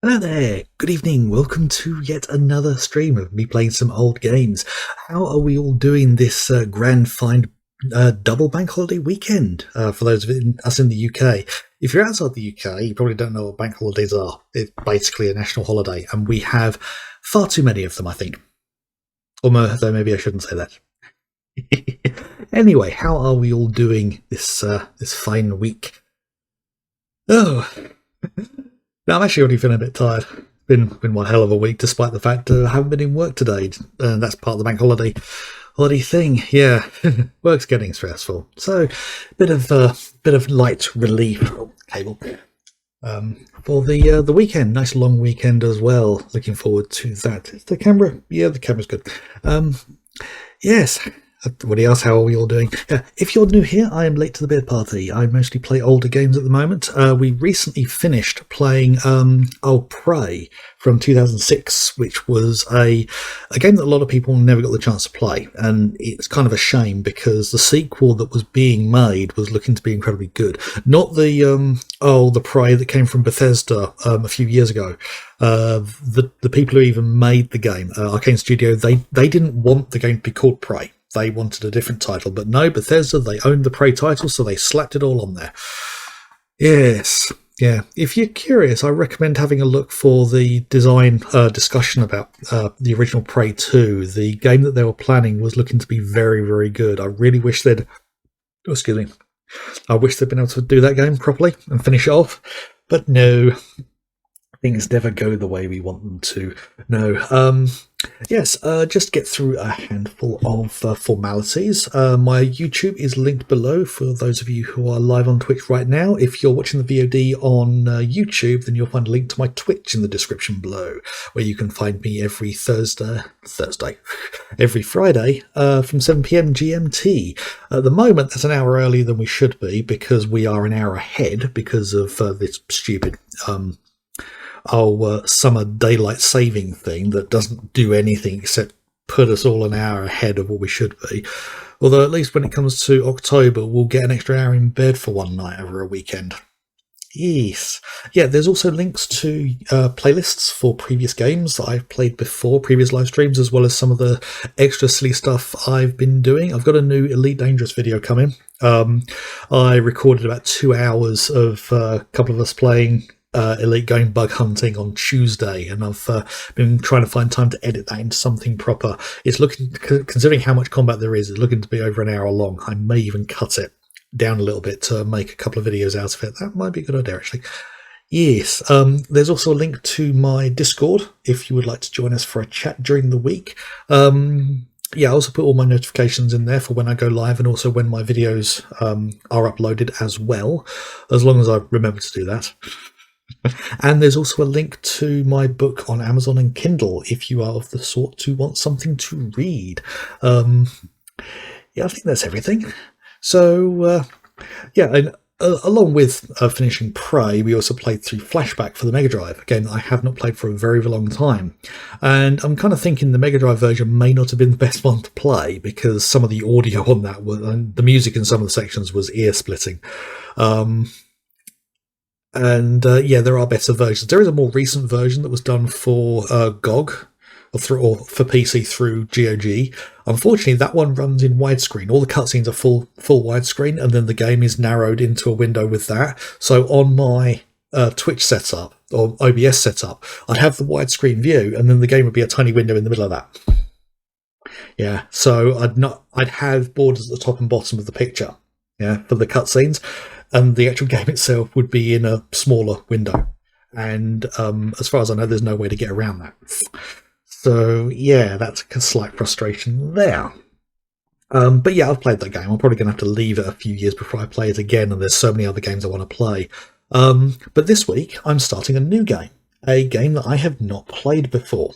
Hello there, good evening, welcome to yet another stream of me playing some old games. How are we all doing this grand fine double bank holiday weekend for those of us in the UK? If you're outside the UK, you probably don't know what bank holidays are. It's basically a national holiday, and we have far too many of them, I think. Though maybe I shouldn't say that. Anyway, how are we all doing this fine week? Oh, no, I'm actually already feeling a bit tired. Been one hell of a week, despite the fact I haven't been in work today. That's part of the bank holiday thing. Yeah, work's getting stressful. So, bit of light relief. Oh, cable. For the weekend, nice long weekend as well. Looking forward to that. Is the camera? Yeah, the camera's good. Yes. Everybody else, how are we all doing? If you're new here, I am late to the beer party. I mostly play older games at the moment. We recently finished playing Prey from 2006, which was a game that a lot of people never got the chance to play. And it's kind of a shame because the sequel that was being made was looking to be incredibly good. Not the Prey that came from Bethesda a few years ago. The people who even made the game, Arcane Studio, they didn't want the game to be called Prey. They wanted a different title, but no, Bethesda, they owned the Prey title, so they slapped it all on there. Yes, yeah. If you're curious, I recommend having a look for the design discussion about the original Prey 2. The game that they were planning was looking to be very, very good. I really wish they'd... Oh, excuse me. I wish they'd been able to do that game properly and finish it off, but no. Things never go the way we want them to. No. Yes, just get through a handful of formalities. My YouTube is linked below for those of you who are live on Twitch right now. If you're watching the VOD on YouTube, then you'll find a link to my Twitch in the description below, where you can find me every every Friday from 7 p.m. GMT. At the moment, that's an hour earlier than we should be because we are an hour ahead because of this stupid summer daylight saving thing that doesn't do anything except put us all an hour ahead of what we should be. Although at least when it comes to October, we'll get an extra hour in bed for one night over a weekend. Yes. Yeah, there's also links to playlists for previous games that I've played before, previous live streams, as well as some of the extra silly stuff I've been doing. I've got a new Elite Dangerous video coming. I recorded about 2 hours of a couple of us playing Elite going bug hunting on Tuesday, and I've been trying to find time to edit that into something proper. It's looking, considering how much combat there is, it's looking to be over an hour long. I may even cut it down a little bit to make a couple of videos out of it. That might be a good idea, actually. Yes, there's also a link to my Discord if you would like to join us for a chat during the week. Yeah, I also put all my notifications in there for when I go live and also when my videos are uploaded as well, as long as I remember to do that. And there's also a link to my book on Amazon and Kindle if you are of the sort to want something to read. Yeah, I think that's everything. So, yeah, and along with finishing Prey, we also played through Flashback for the Mega Drive, a game that I have not played for a very, very long time. And I'm kind of thinking the Mega Drive version may not have been the best one to play because some of the audio on that, and the music in some of the sections was ear-splitting. Yeah, there are better versions. There is a more recent version that was done for GOG or for PC through GOG. Unfortunately, that one runs in widescreen. All the cutscenes are full widescreen, and then the game is narrowed into a window with that. So on my Twitch setup or OBS setup, I'd have the widescreen view, and then the game would be a tiny window in the middle of that. Yeah, so I'd have borders at the top and bottom of the picture. Yeah, for the cutscenes. And the actual game itself would be in a smaller window. And as far as I know, there's no way to get around that. So, yeah, that's a slight frustration there. But yeah, I've played that game. I'm probably going to have to leave it a few years before I play it again, and there's so many other games I want to play. But this week, I'm starting a new game. A game that I have not played before.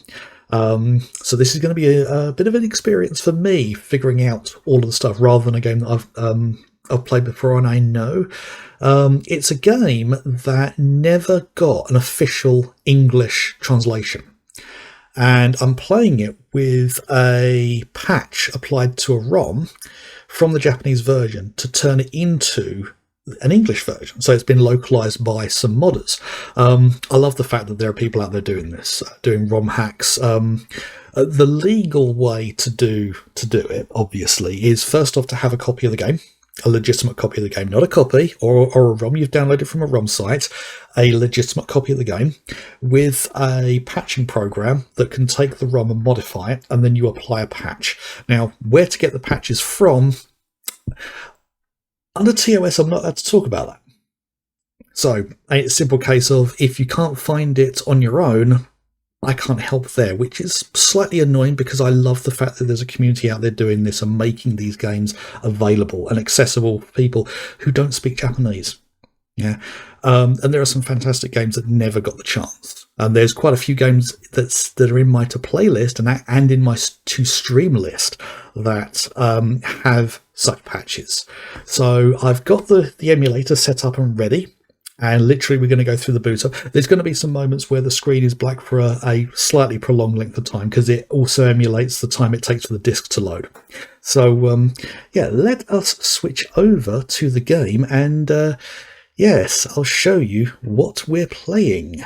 So this is going to be a bit of an experience for me, figuring out all of the stuff, rather than a game that I've played before and I know. It's a game that never got an official English translation. And I'm playing it with a patch applied to a ROM from the Japanese version to turn it into an English version, so it's been localized by some modders. I love the fact that there are people out there doing this, doing ROM hacks. The legal way to do it, obviously, is first off to have a copy of the game, a legitimate copy of the game, not a copy or a ROM you've downloaded from a ROM site, a legitimate copy of the game with a patching program that can take the ROM and modify it, and then you apply a patch. Now, where to get the patches from? Under TOS, I'm not allowed to talk about that. So, a simple case of, if you can't find it on your own, I can't help there, which is slightly annoying because I love the fact that there's a community out there doing this and making these games available and accessible for people who don't speak Japanese. Yeah, and there are some fantastic games that never got the chance. And there's quite a few games that are in my to play list and in my to stream list that have such patches. So I've got the emulator set up and ready. And literally, we're going to go through the boot up. There's going to be some moments where the screen is black for a slightly prolonged length of time because it also emulates the time it takes for the disk to load. So, yeah, let us switch over to the game and, yes, I'll show you what we're playing.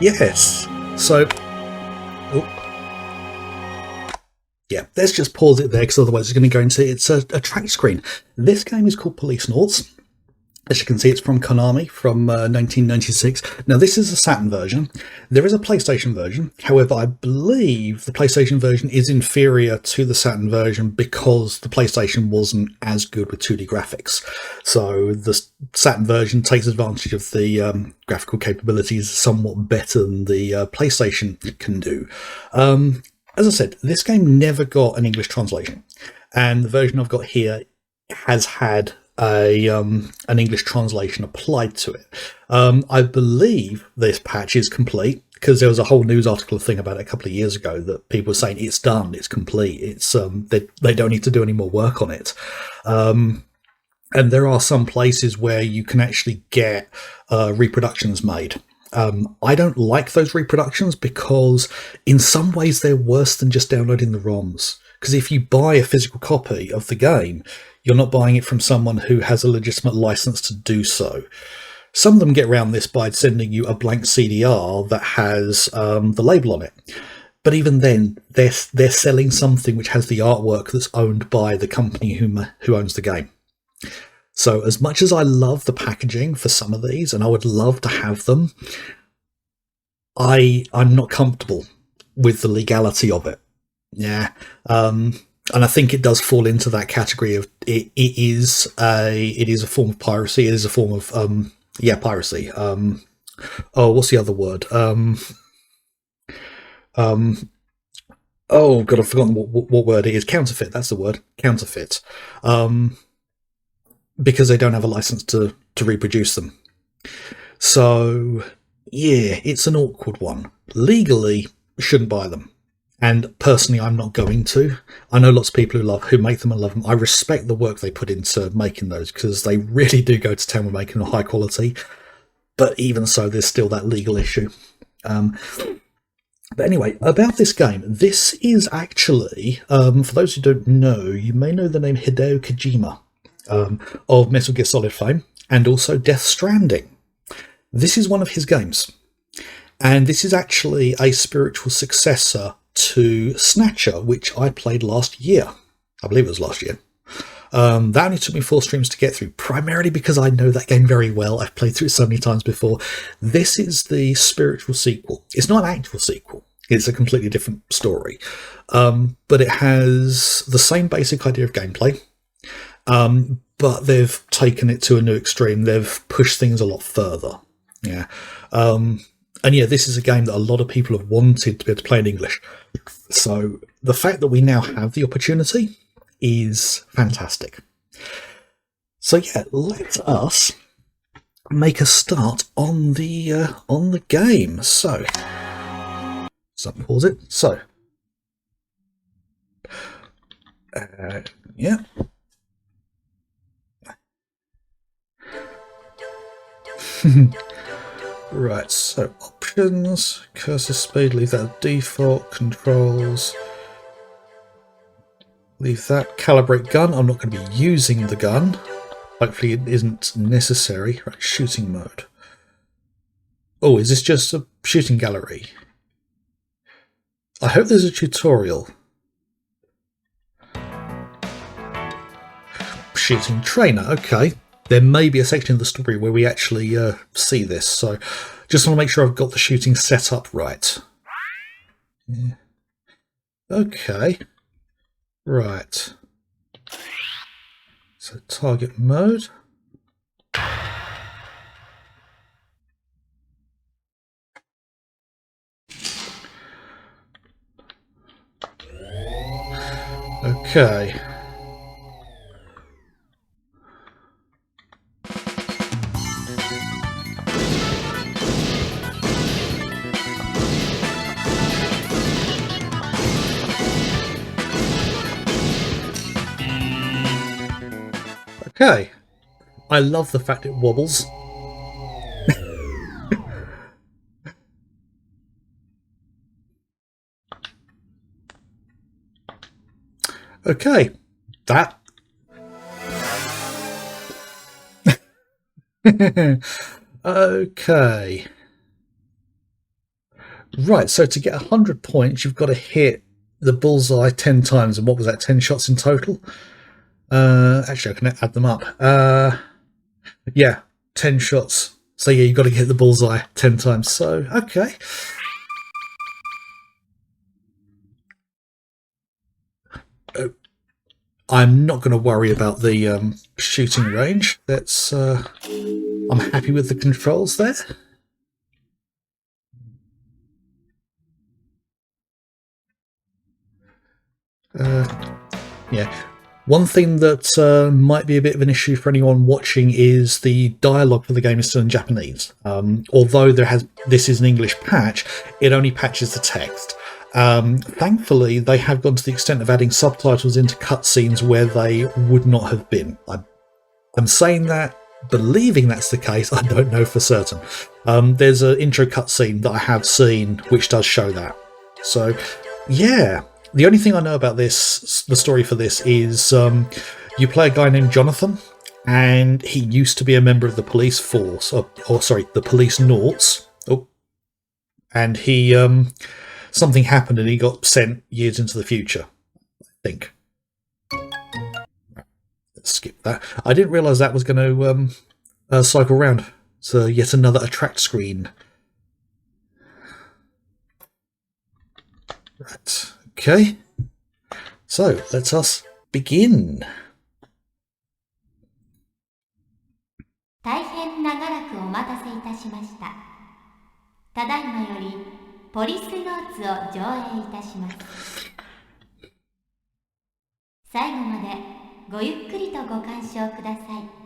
Yes, so, yeah, let's just pause it there because otherwise it's going to go into, it's a track screen. This game is called Policenauts. As you can see, it's from Konami from 1996. Now, this is a Saturn version. There is a PlayStation version. However, I believe the PlayStation version is inferior to the Saturn version because the PlayStation wasn't as good with 2D graphics. So the Saturn version takes advantage of the graphical capabilities somewhat better than the PlayStation can do. As I said, this game never got an English translation. And the version I've got here has had an English translation applied to it. I believe this patch is complete because there was a whole news article thing about it a couple of years ago that people were saying it's done, it's complete, it's they don't need to do any more work on it. And there are some places where you can actually get reproductions made. I don't like those reproductions because in some ways they're worse than just downloading the ROMs. Because if you buy a physical copy of the game, you're not buying it from someone who has a legitimate license to do so. Some of them get around this by sending you a blank CDR that has the label on it. But even then, they're selling something which has the artwork that's owned by the company who owns the game. So as much as I love the packaging for some of these, and I would love to have them, I'm not comfortable with the legality of it. Yeah. And I think it does fall into that category of it is a form of piracy. It is a form of piracy. What's the other word? Oh god, I've forgotten what word it is. Counterfeit. That's the word. Counterfeit. Because they don't have a license to reproduce them. So yeah, it's an awkward one. Legally, shouldn't buy them. And personally, I'm not going to. I know lots of people who make them and love them. I respect the work they put into making those because they really do go to town with making them high quality. But even so, there's still that legal issue. But anyway, about this game, this is actually, for those who don't know, you may know the name Hideo Kojima of Metal Gear Solid fame, and also Death Stranding. This is one of his games, and this is actually a spiritual successor to Snatcher, which I played last year. I believe it was last year. That only took me 4 streams to get through, primarily because I know that game very well. I've played through it so many times before. This is the spiritual sequel. It's not an actual sequel. It's a completely different story. But it has the same basic idea of gameplay. But they've taken it to a new extreme. They've pushed things a lot further. Yeah. And yeah, this is a game that a lot of people have wanted to be able to play in English. So the fact that we now have the opportunity is fantastic. So yeah, let us make a start on the game. So pause it. So yeah. Right, so options, cursor speed, leave that default, controls, leave that, calibrate gun. I'm not going to be using the gun. Hopefully it isn't necessary. Right, shooting mode. Oh, is this just a shooting gallery? I hope there's a tutorial. Shooting trainer, okay. There may be a section of the story where we actually see this, so just want to make sure I've got the shooting set up right. Yeah. Okay. Right. So target mode. Okay. Okay. I love the fact it wobbles. Okay. That. Okay. Right, so to get 100 points, you've got to hit the bullseye 10 times. And what was that, 10 shots in total? Actually, I can add them up. Yeah, 10 shots. So yeah, you've got to hit the bullseye 10 times. So, okay. I'm not going to worry about the shooting range. That's I'm happy with the controls there. Yeah. One thing that might be a bit of an issue for anyone watching is the dialogue for the game is still in Japanese. Although this is an English patch, it only patches the text. Thankfully, they have gone to the extent of adding subtitles into cutscenes where they would not have been. I'm saying that, believing that's the case, I don't know for certain. There's an intro cutscene that I have seen which does show that. So, yeah. The only thing I know about this, the story for this, is you play a guy named Jonathan, and he used to be a member of the police force, or sorry, the Policenauts. Oh, and he something happened, and he got sent years into the future. I think. Let's skip that. I didn't realise that was going to cycle round. So yet another attract screen. Right. Okay, so let us begin. 大変長らくお待たせいたしました。ただいまよりポリスノーツを上映いたします。最後までごゆっくりとご鑑賞ください。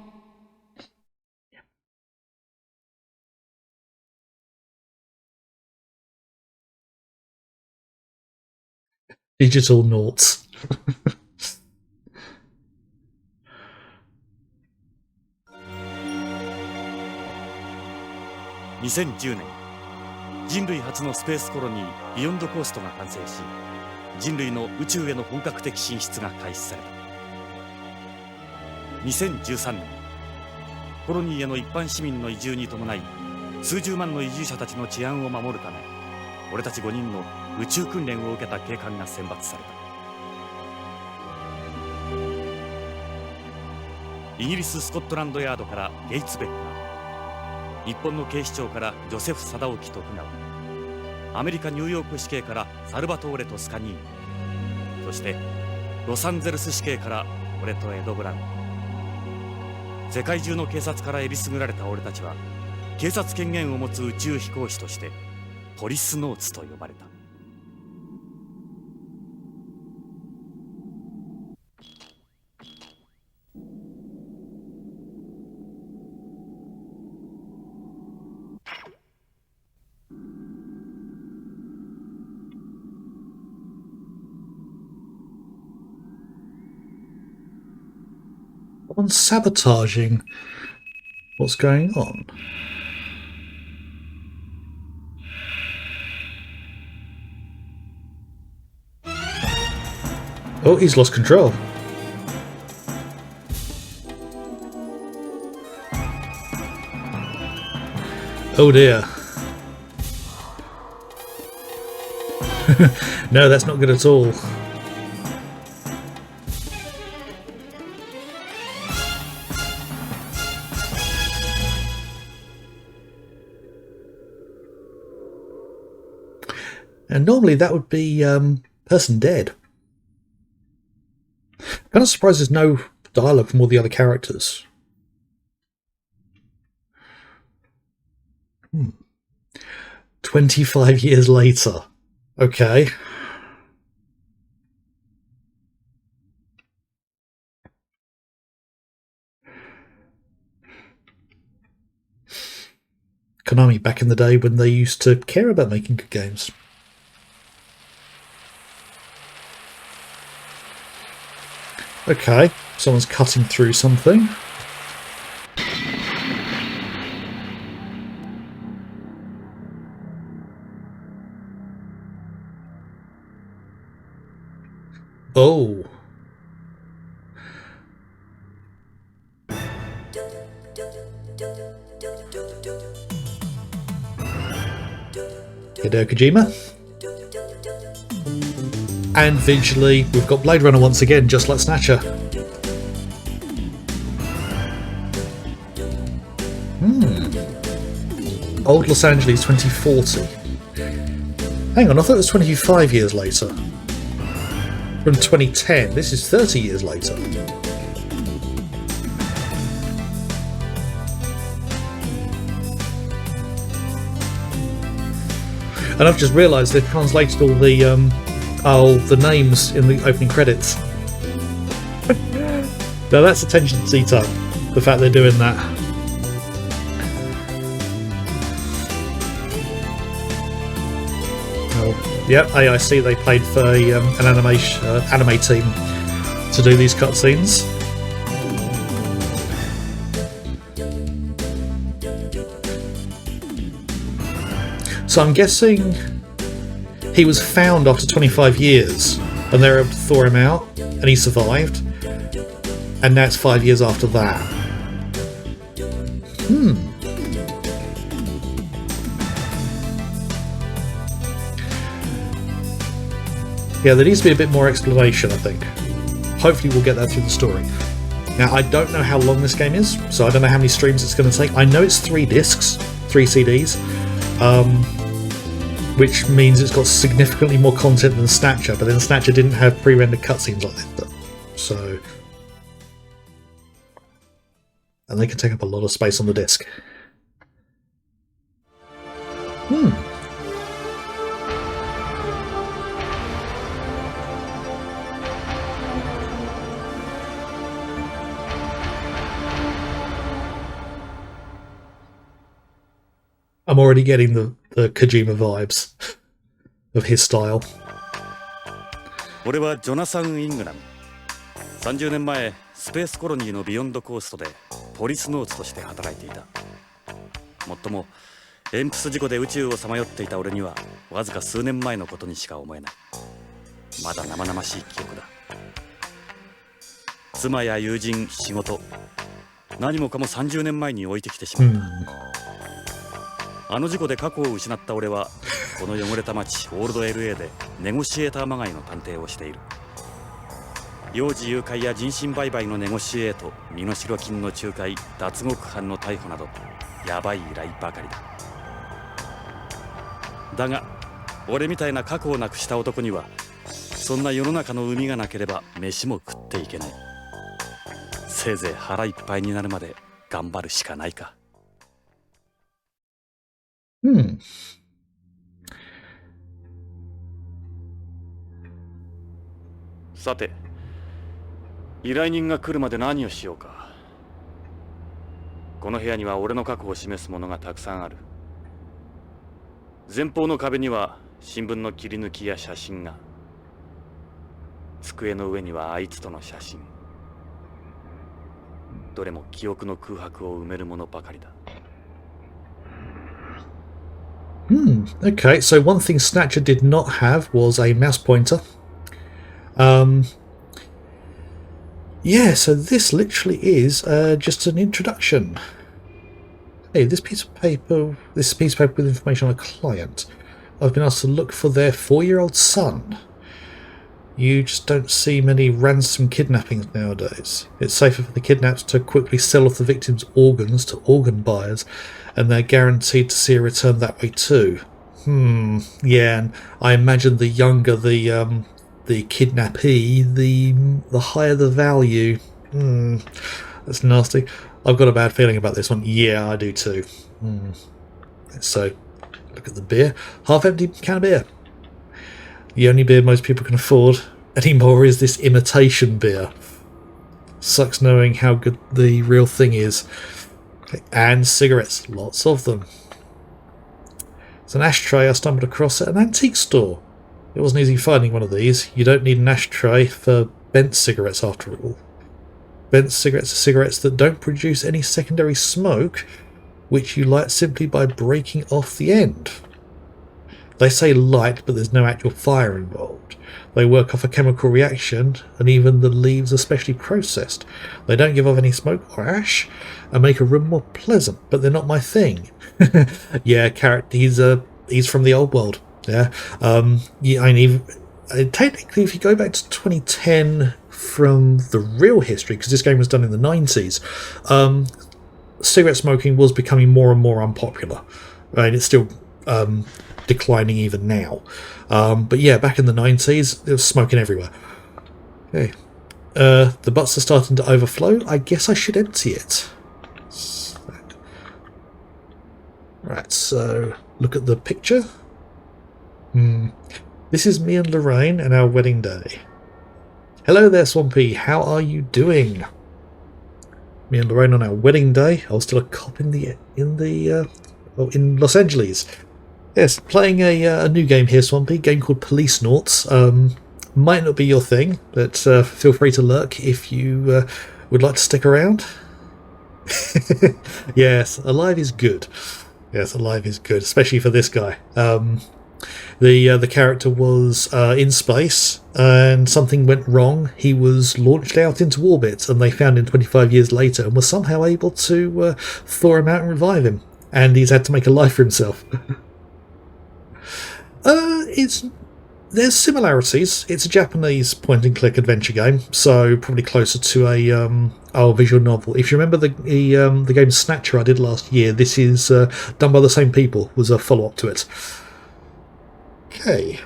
Digital noughts. 2010年人類初のスペースコロニービヨンドコーストが完成し、人類の宇宙への本格的進出が開始された。2013年、コロニーへの一般市民の移住に伴い、数十万の移住者たちの治安を守るため、俺たち5人の宇宙訓練を受けた警官が選抜された。イギリス・スコットランドヤードからゲイツ・ベッカー、日本の警視庁からジョセフ・貞興徳川、アメリカ・ニューヨーク市警からサルバトーレ・トスカニーニ、そしてロサンゼルス市警から俺とエド・ブラウン。世界中の警察からえりすぐられた俺たちは、警察権限を持つ宇宙飛行士としてポリスノーツと呼ばれた。On sabotaging. What's going on? Oh, he's lost control. Oh dear. No, that's not good at all. And normally that would be person dead. Kind of surprised there's no dialogue from all the other characters. 25 years later. Okay. Konami back in the day when they used to care about making good games. Okay, someone's cutting through something. Oh. Hideo Kojima. And visually, we've got Blade Runner once again, just like Snatcher. Old Los Angeles 2040. Hang on, I thought it was 25 years later. From 2010, this is 30 years later. And I've just realised they've translated all the names in the opening credits. Now that's attention to detail, the fact they're doing that. Oh, yep, AIC, they paid for an anime team to do these cutscenes. So I'm guessing he was found after 25 years and they were able to thaw him out and he survived, and now it's 5 years after that. Yeah, there needs to be a bit more explanation, I think. Hopefully we'll get that through the story. Now, I don't know how long this game is, so I don't know how many streams it's going to take. I know it's 3 discs, 3 CDs, which means it's got significantly more content than Snatcher, but then Snatcher didn't have pre-rendered cutscenes like that. So... and they can take up a lot of space on the disc. I'm already getting the Kojima vibes of his style. 俺はジョナサン・イングラム。30年前、スペースコロニーのビヨンドコーストでポリスノーツとして働いていた。もっとも、鉛筆事故で宇宙をさまよっていた俺にはわずか数年前のことにしか思えない。まだ生々しい記憶だ。妻や友人、仕事、何もかも30年前に置いてきてしまった。あの事故で過去を失った俺はこの汚れた街オールド LA でネゴシエーターまがいの探偵をしている。幼児誘拐や人身売買のネゴシエート、身代金の仲介、脱獄犯の逮捕などヤバい依頼ばかりだ。だが俺みたいな過去をなくした男にはそんな世の中の海がなければ飯も食っていけない。せいぜい腹いっぱいになるまで頑張るしかないか。さて、依頼人が来るまで何をしようか。この部屋には俺の過去を示すものがたくさんある。前方の壁には新聞の切り抜きや写真が。机の上にはあいつとの写真。どれも記憶の空白を埋めるものばかりだ。Okay, so one thing Snatcher did not have was a mouse pointer. Yeah, so this literally is just an introduction. Hey, this piece of paper with information on a client. I've been asked to look for their 4-year-old son. You just don't see many ransom kidnappings nowadays. It's safer for the kidnapped to quickly sell off the victim's organs to organ buyers, and they're guaranteed to see a return that way too. Yeah, and I imagine the younger the kidnappee, the higher the value. That's nasty. I've got a bad feeling about this one. Yeah, I do too. So, look at the beer. Half-empty can of beer. The only beer most people can afford anymore is this imitation beer. Sucks knowing how good the real thing is. Okay, and cigarettes. Lots of them. It's an ashtray I stumbled across at an antique store. It wasn't easy finding one of these. You don't need an ashtray for bent cigarettes after all. Bent cigarettes are cigarettes that don't produce any secondary smoke, which you light simply by breaking off the end. They say light, but there's no actual fire involved. They work off a chemical reaction, and even the leaves are specially processed. They don't give off any smoke or ash, and make a room more pleasant, but they're not my thing. Yeah, Carrot, he's from the old world. Yeah, yeah. I mean, technically, if you go back to 2010 from the real history, because this game was done in the 90s, cigarette smoking was becoming more and more unpopular. I mean, it's still declining even now. But yeah, back in the 90s, there was smoking everywhere. Okay, the butts are starting to overflow. I guess I should empty it. Right, so look at the picture. This is me and Lorraine and our wedding day. Hello there, Swampy. How are you doing? Me and Lorraine on our wedding day. I was still a cop in Los Angeles. Yes, playing a new game here, Swampy. A game called Policenauts. Might not be your thing, but feel free to lurk if you would like to stick around. Yes, Alive is good. Yes, Alive is good, especially for this guy. The character was in space and something went wrong. He was launched out into orbit and they found him 25 years later and were somehow able to thaw him out and revive him. And he's had to make a life for himself. There's similarities. It's a Japanese point-and-click adventure game, so probably closer to a visual novel. If you remember the game Snatcher I did last year, this is done by the same people. Was a follow-up to it. Okay.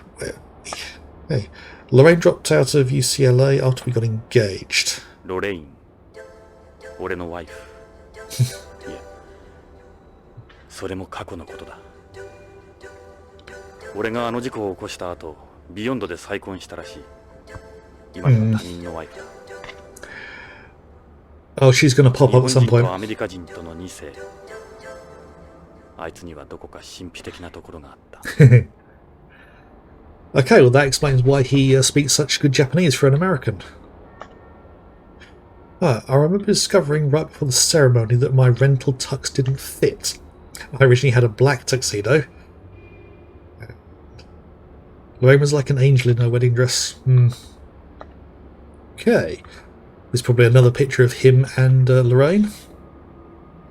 Hey, Lorraine dropped out of UCLA after we got engaged. Lorraine, 俺のワイフ。いや、それも過去のことだ。俺があの事故を起こした後、ビヨンドで再婚したらしい。今の他人のワイフだ。Oh, she's gonna pop up at some point. 日本人とアメリカ人との2世。あいつにはどこか神秘的なところがあった。Okay, well that explains why he speaks such good Japanese for an American. I remember discovering right before the ceremony that my rental tux didn't fit. I originally had a black tuxedo. Lorraine was like an angel in her wedding dress. Okay. There's probably another picture of him and Lorraine.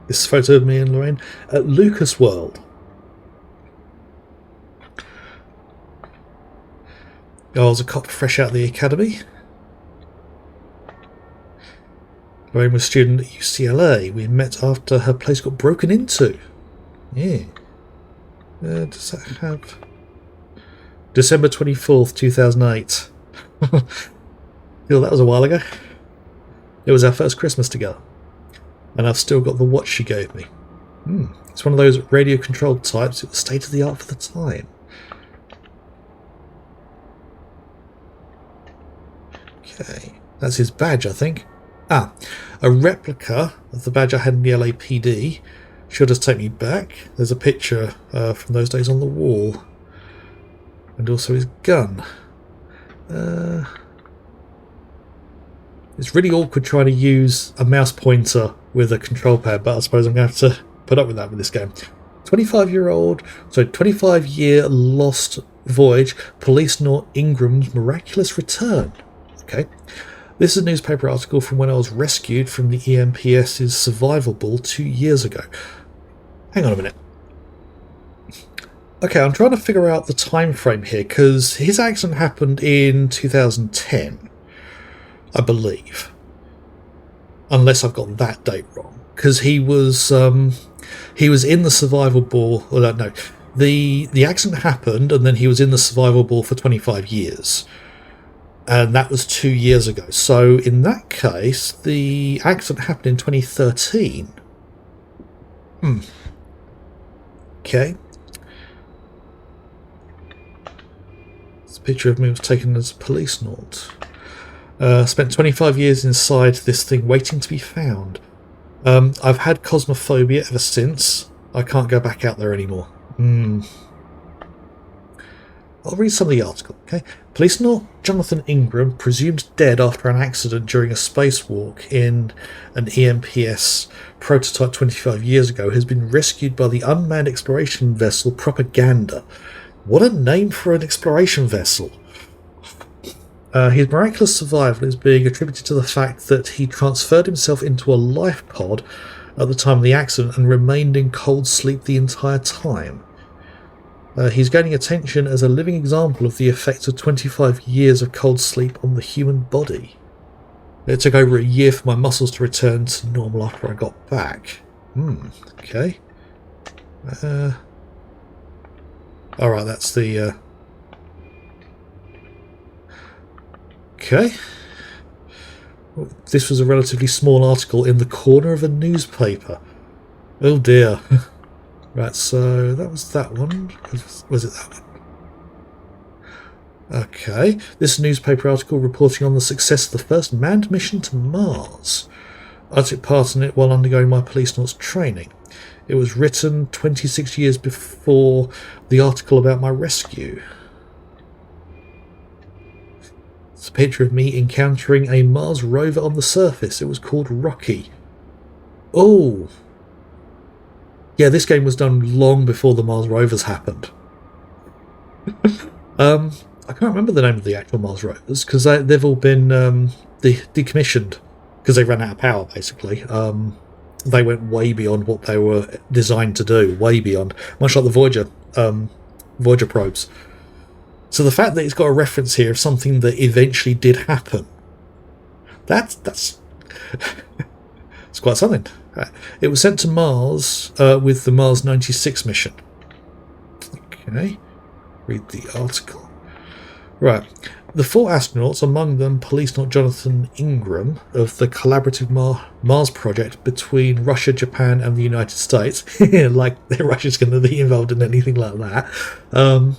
This photo of me and Lorraine at Lucas World. I was a cop fresh out of the academy. Lorraine was a student at UCLA. We met after her place got broken into. Yeah. Does that have... December 24th, 2008. Feel that was a while ago. It was our first Christmas together. And I've still got the watch she gave me. It's one of those radio-controlled types. It was state-of-the-art for the time. Okay. That's his badge, I think. A replica of the badge I had in the LAPD. Should just take me back. There's a picture from those days on the wall. And also his gun. It's really awkward trying to use a mouse pointer with a control pad, but I suppose I'm going to have to put up with that with this game. 25-year lost voyage, Policenaut Ingram's miraculous return. Okay. This is a newspaper article from when I was rescued from the EMPS's survival ball 2 years ago. Hang on a minute. Okay, I'm trying to figure out the time frame here, because his accident happened in 2010, I believe. Unless I've got that date wrong. Because he was in the survival ball... Well, no. The accident happened, and then he was in the survival ball for 25 years. And that was 2 years ago. So in that case, the accident happened in 2013. Okay. This picture of me was taken as a Policenaut. Spent 25 years inside this thing waiting to be found. I've had cosmophobia ever since. I can't go back out there anymore. I'll read some of the article, okay? Policenaut Jonathan Ingram, presumed dead after an accident during a spacewalk in an EMPS prototype 25 years ago, has been rescued by the unmanned exploration vessel Propaganda. What a name for an exploration vessel! His miraculous survival is being attributed to the fact that he transferred himself into a life pod at the time of the accident and remained in cold sleep the entire time. He's gaining attention as a living example of the effects of 25 years of cold sleep on the human body. It took over a year for my muscles to return to normal after I got back. Okay. Alright, that's the... Okay. This was a relatively small article in the corner of a newspaper. Oh dear. Right, so that was that one. Was it that one? Okay. This newspaper article reporting on the success of the first manned mission to Mars. I took part in it while undergoing my Policenauts training. It was written 26 years before the article about my rescue. It's a picture of me encountering a Mars rover on the surface. It was called Rocky. Oh! Yeah, this game was done long before the Mars rovers happened. I can't remember the name of the actual Mars rovers, because they've all been decommissioned, because they ran out of power, basically. They went way beyond what they were designed to do, way beyond. Much like the Voyager probes. So the fact that it's got a reference here of something that eventually did happen, that's it's quite something. It was sent to Mars with the Mars 96 mission. Okay, read the article. Right. The 4 astronauts, among them Policenaut Jonathan Ingram of the collaborative Mars project between Russia, Japan and the United States, like Russia's going to be involved in anything like that,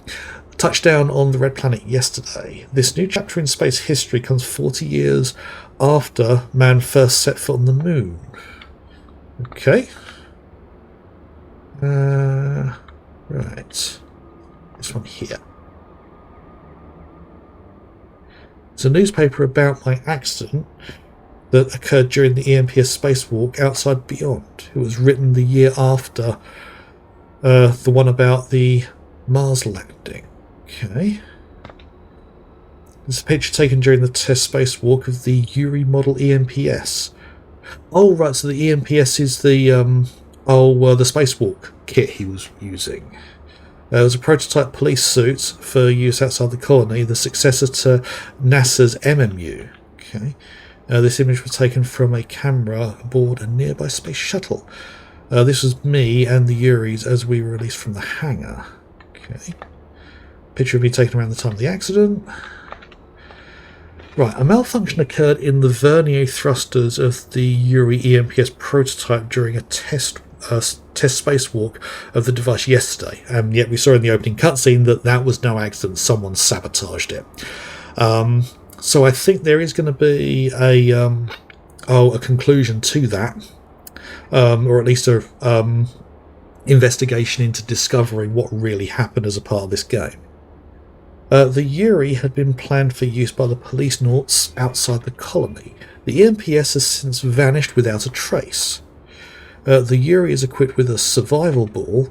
touched down on the Red Planet yesterday. This new chapter in space history comes 40 years after man first set foot on the moon. Okay. Right. This one here. It's a newspaper about my accident that occurred during the EMPS spacewalk outside Beyond. It was written the year after The one about the Mars landing. Okay. This is a picture taken during the test spacewalk of the Yuri model EMPS. Oh, right, so the EMPS is the the spacewalk kit he was using. It was a prototype police suit for use outside the colony, the successor to NASA's MMU. Okay. This image was taken from a camera aboard a nearby space shuttle. This was me and the Yuris as we were released from the hangar. Okay. Picture of me taken around the time of the accident. Right, a malfunction occurred in the vernier thrusters of the Yuri EMPS prototype during a test spacewalk of the device yesterday, and yet we saw in the opening cutscene that was no accident. Someone sabotaged it. So I think there is going to be a conclusion to that, or at least a investigation into discovering what really happened as a part of this game. The Yuri had been planned for use by the Policenauts outside the colony. The EMPS has since vanished without a trace. The Yuri is equipped with a survival ball,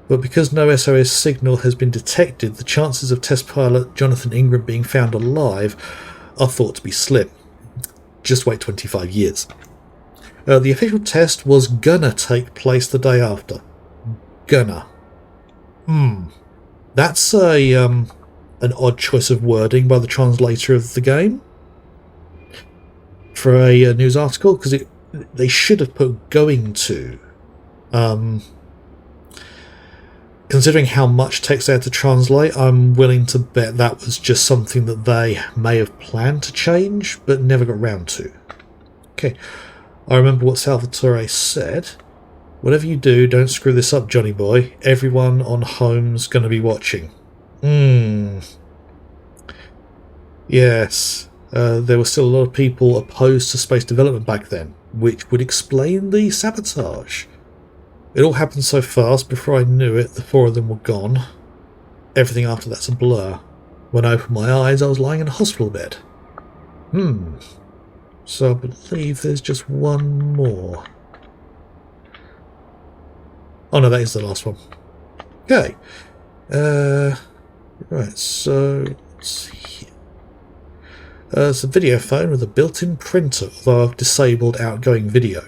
but because no SOS signal has been detected, the chances of test pilot Jonathan Ingram being found alive are thought to be slim. Just wait 25 years. The official test was gonna take place the day after. Gonna. That's an odd choice of wording by the translator of the game for a news article, because they should have put going to. Considering how much text they had to translate, I'm willing to bet that was just something that they may have planned to change but never got round to. Okay, I remember what Salvatore said. Whatever you do, don't screw this up, Johnny boy. Everyone on home's going to be watching. Yes, there were still a lot of people opposed to space development back then, which would explain the sabotage. It all happened so fast, before I knew it, the four of them were gone. Everything after that's a blur. When I opened my eyes, I was lying in a hospital bed. So I believe there's just one more. Oh no, that is the last one. Okay. Right, so let's see. It's a video phone with a built-in printer, although I've disabled outgoing video.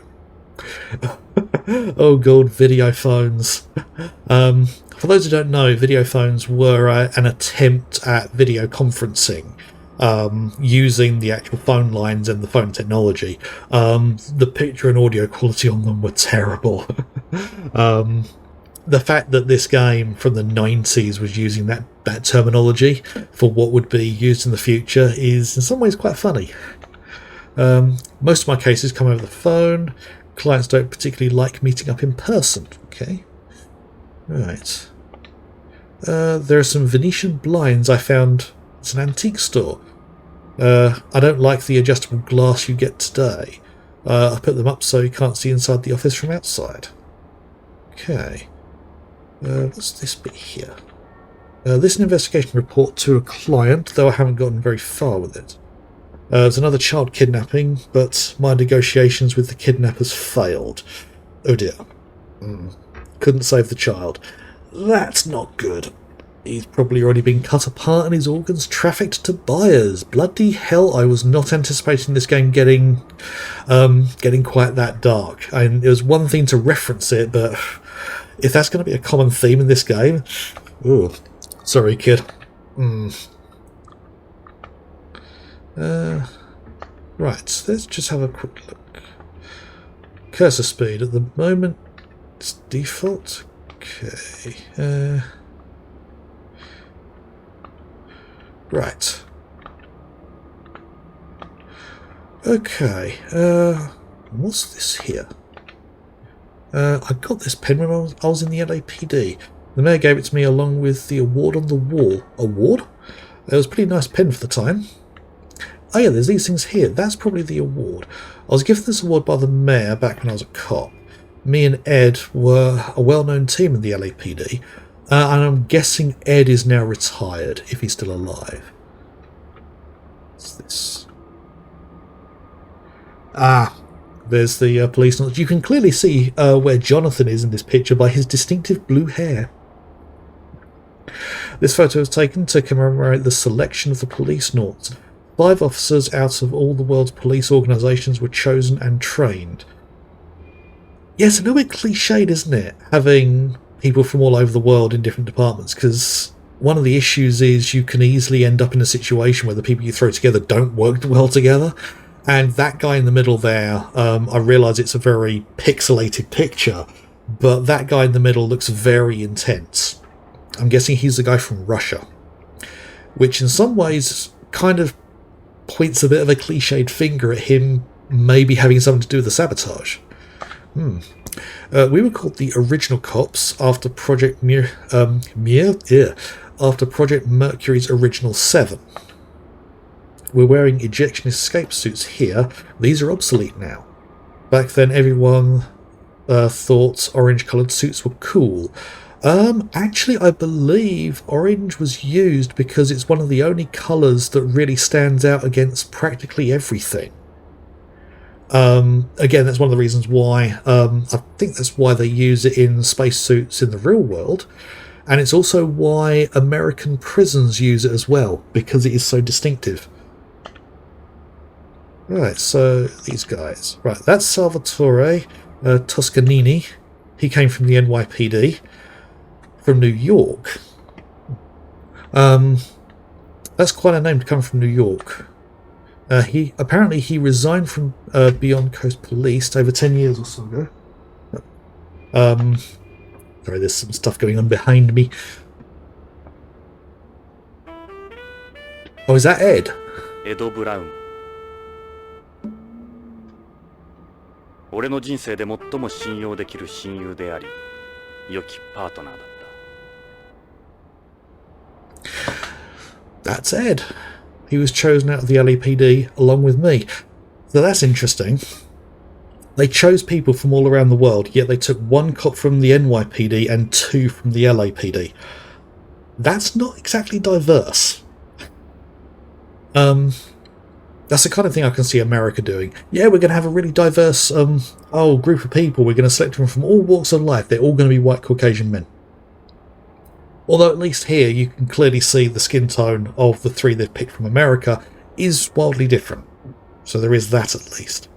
Oh god, video phones. For those who don't know, video phones were an attempt at video conferencing, using the actual phone lines and the phone technology. The picture and audio quality on them were terrible. The fact that this game from the 90s was using that terminology for what would be used in the future is in some ways quite funny. Most of my cases come over the phone. Clients don't particularly like meeting up in person. Okay. Right. There are some Venetian blinds I found. It's an antique store. I don't like the adjustable glass you get today. I put them up so you can't see inside the office from outside. Okay. What's this bit here? This is an investigation report to a client, though I haven't gotten very far with it. There's another child kidnapping, but my negotiations with the kidnappers failed. Oh dear. Couldn't save the child. That's not good. He's probably already been cut apart and his organs trafficked to buyers. Bloody hell, I was not anticipating this game getting quite that dark. And it was one thing to reference it, but if that's going to be a common theme in this game... Ooh. Sorry, kid. Right, let's just have a quick look. Cursor speed at the moment it's default. Okay. Right. Okay. What's this here? I got this pen when I was in the LAPD. The mayor gave it to me along with the award on the wall. Award? It was a pretty nice pen for the time. Oh yeah, there's these things here. That's probably the award. I was given this award by the mayor back when I was a cop. Me and Ed were a well-known team in the LAPD, and I'm guessing Ed is now retired, if he's still alive. What's this? there's the Policenauts. You can clearly see where Jonathan is in this picture by his distinctive blue hair. This photo was taken to commemorate the selection of the Policenauts. 5 officers out of all the world's police organisations were chosen and trained. Yeah, it's a little bit cliched, isn't it? Having people from all over the world in different departments, because one of the issues is you can easily end up in a situation where the people you throw together don't work well together. And that guy in the middle there, I realise it's a very pixelated picture, but that guy in the middle looks very intense. I'm guessing he's the guy from Russia, which in some ways kind of points a bit of a cliched finger at him maybe having something to do with the sabotage. We were called the Original Cops after Project after Project Mercury's original 7. We're wearing ejection escape suits here. These are obsolete now. Back then everyone thought orange-coloured suits were cool. Actually, I believe orange was used because it's one of the only colours that really stands out against practically everything. Again, that's one of the reasons why I think that's why they use it in spacesuits in the real world, and it's also why American prisons use it as well, because it is so distinctive. Right, so these guys. Right, that's Salvatore Toscanini. He came from the NYPD, from New York. That's quite a name to come from New York. He resigned from Beyond Coast Police over 10 years or so ago. Sorry, there's some stuff going on behind me. Oh, is that Ed? Ed Brown. 俺の人生で最も信用できる親友であり、良きパートナーだった。 That's Ed. He was chosen out of the LAPD along with me. So that's interesting. They chose people from all around the world, yet they took 1 cop from the NYPD and 2 from the LAPD. That's not exactly diverse. That's the kind of thing I can see America doing. Yeah, we're going to have a really diverse group of people. We're going to select them from all walks of life. They're all going to be white Caucasian men. Although at least here you can clearly see the skin tone of the 3 they've picked from America is wildly different. So there is that at least.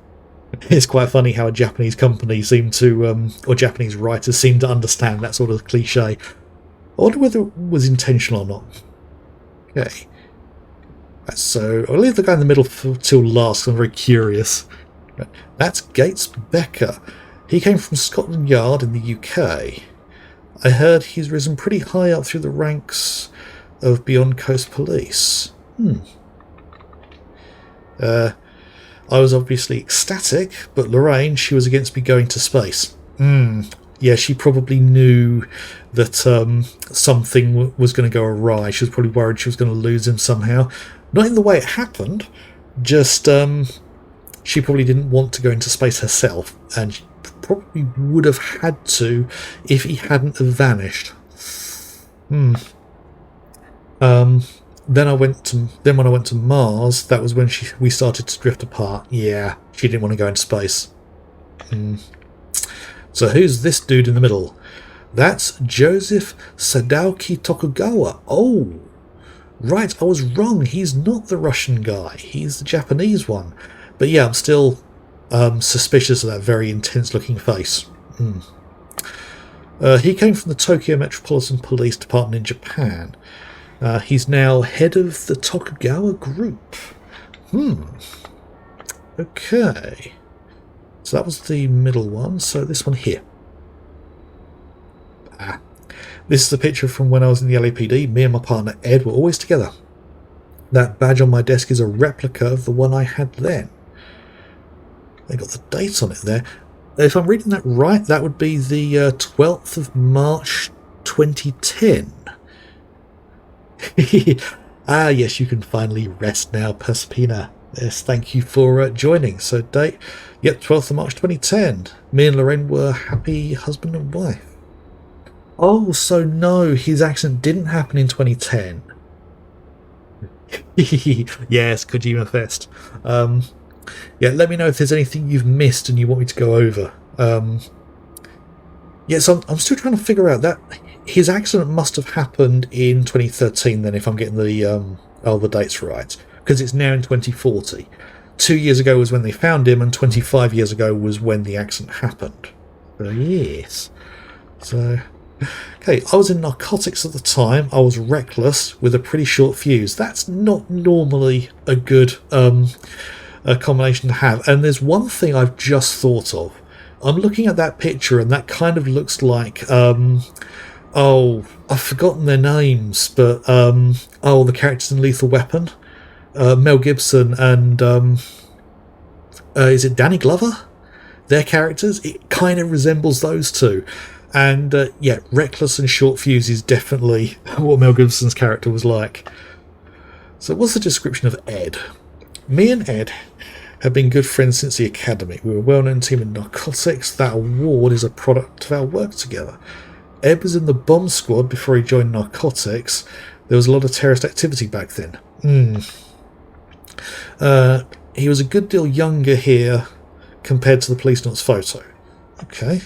It's quite funny how a Japanese company seemed to, or Japanese writers seem to understand that sort of cliche. I wonder whether it was intentional or not. Okay. So I'll leave the guy in the middle till last, I'm very curious. That's Gates Becker. He came from Scotland Yard in the UK. I heard he's risen pretty high up through the ranks of Beyond Coast Police. I was obviously ecstatic, but Lorraine, she was against me going to space. Yeah, she probably knew that something was going to go awry. She was probably worried she was going to lose him somehow. Not in the way it happened, just she probably didn't want to go into space herself, and she probably would have had to if he hadn't have vanished. Then when I went to Mars, that was when we started to drift apart. Yeah, she didn't want to go into space. So who's this dude in the middle? That's Joseph Sadauki Tokugawa. Oh, right, I was wrong. He's not the Russian guy. He's the Japanese one. But yeah, I'm still suspicious of that very intense-looking face. He came from the Tokyo Metropolitan Police Department in Japan. He's now head of the Tokugawa Group. Okay. So that was the middle one. So this one here. This is a picture from when I was in the LAPD. Me and my partner Ed were always together. That badge on my desk is a replica of the one I had then. They got the date on it there. If I'm reading that right, that would be the 12th of March 2010. Yes, you can finally rest now, Perspina. Yes, thank you for joining. So date, yep, 12th of March 2010. Me and Lorraine were happy husband and wife. Oh, so no, his accident didn't happen in 2010. Yes, Kojima Fest. Yeah, let me know if there's anything you've missed and you want me to go over. Yeah, so I'm still trying to figure out that his accident must have happened in 2013 then, if I'm getting the dates right, because it's now in 2040. 2 years ago was when they found him, and 25 years ago was when the accident happened. So yes. So, okay, I was in narcotics at the time. I was reckless with a pretty short fuse. That's not normally a good a combination to have. And there's one thing I've just thought of. I'm looking at that picture, and that kind of looks like oh, I've forgotten their names, but the characters in Lethal Weapon, Mel Gibson and is it Danny Glover? Their characters, it kind of resembles those two. And yeah, reckless and short fuse is definitely what Mel Gibson's character was like. So what's the description of Ed? Me and Ed have been good friends since the academy. We were a well-known team in narcotics. That award is a product of our work together. Ed was in the bomb squad before he joined narcotics. There was a lot of terrorist activity back then. He was a good deal younger here compared to the Policenauts photo. Okay.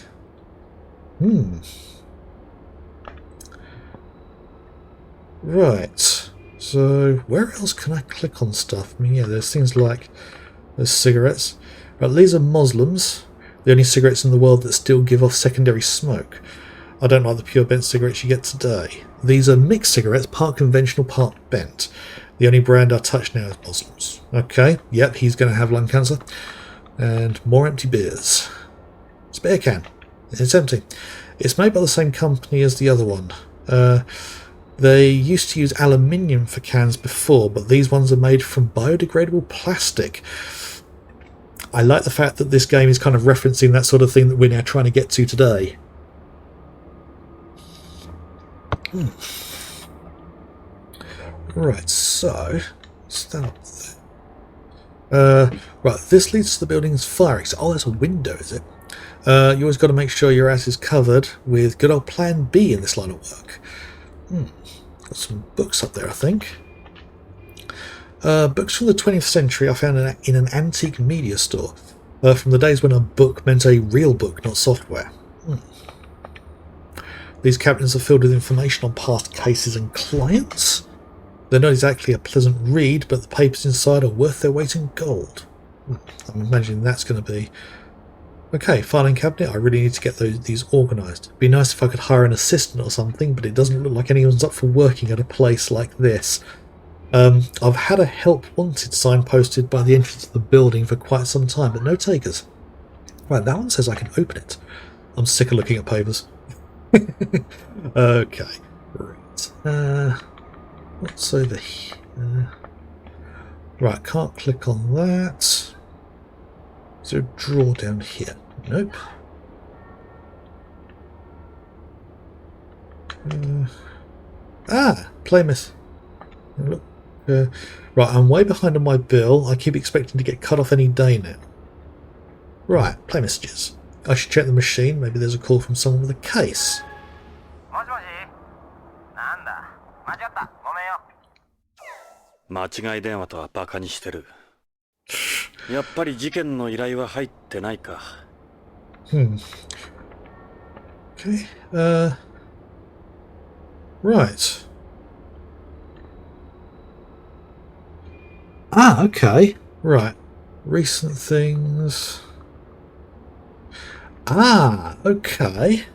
Right. So, where else can I click on stuff? I mean, yeah, there's things like there's cigarettes. Right, these are Muslims. The only cigarettes in the world that still give off secondary smoke. I don't like the pure bent cigarettes you get today. These are mixed cigarettes, part conventional, part bent. The only brand I touch now is Muslims. Okay, yep, he's going to have lung cancer. And more empty beers. It's a beer can. It's empty. It's made by the same company as the other one. They used to use aluminium for cans before, but these ones are made from biodegradable plastic. I like the fact that this game is kind of referencing that sort of thing that we're now trying to get to today. Right, so stand up there. Right, this leads to the building's fire exit. Oh, there's a window, is it? You always got to make sure your ass is covered with good old Plan B in this line of work. Got some books up there, I think. Books from the 20th century I found in an antique media store. From the days when a book meant a real book, not software. These cabinets are filled with information on past cases and clients. They're not exactly a pleasant read, but the papers inside are worth their weight in gold. I'm imagining that's going to be... Okay, filing cabinet. I really need to get these organised. It'd be nice if I could hire an assistant or something, but it doesn't look like anyone's up for working at a place like this. I've had a help wanted sign posted by the entrance of the building for quite some time, but no takers. Right, that one says I can open it. I'm sick of looking at papers. Okay, right. What's over here? Right, can't click on that. Is there a drawer down here? Nope. Playmouth. Look. Right, I'm way behind on my bill. I keep expecting to get cut off any day now. Right, play messages. I should check the machine. Maybe there's a call from someone with a case. もしもしなんだ間違ったごめんよ間違い電話とはバカにしてる。やっぱり事件の依頼は入ってないか。Okay. Right. Okay. Right. Recent things. Okay.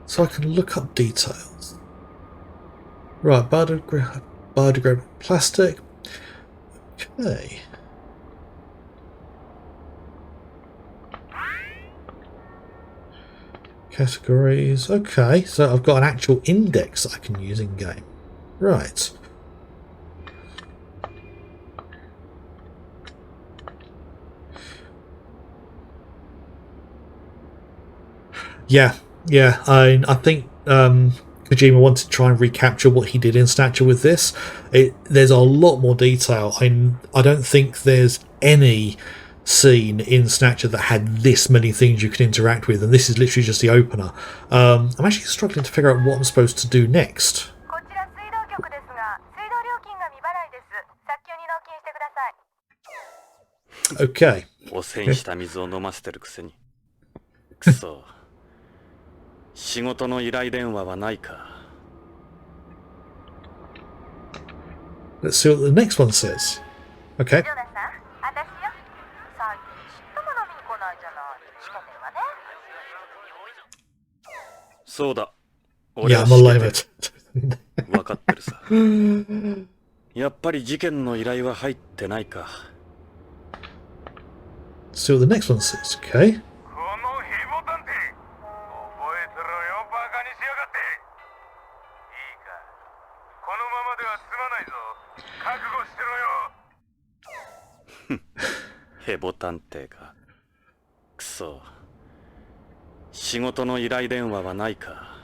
So I can look up details. Right, biodegradable plastic. Okay. Categories. Okay, so I've got an actual index I can use in game. Right. Yeah. I think Kojima wanted to try and recapture what he did in Snatcher with this. There's a lot more detail. I don't think there's any scene in Snatcher that had this many things you could interact with, and this is literally just the opener. I'm actually struggling to figure out what I'm supposed to do next. Okay. 汚染した水を飲ませてるくせに。くそ。仕事の依頼電話はないか。Let's see what the next one says. Okay. ジョナサン、私よ。最近ちっとも飲みに来ないじゃない。仕方るわね。そうだ。 Yeah, I'm a lame it. 分かってるさ。やっぱり事件の依頼は入ってないか。 See what the next one says. Okay. このヘボ探偵、覚えてろよ、バカにしやがって。いいか、このままでは済まないぞ。覚悟してろよ。ヘボ探偵か。くそ。仕事の依頼電話はないか。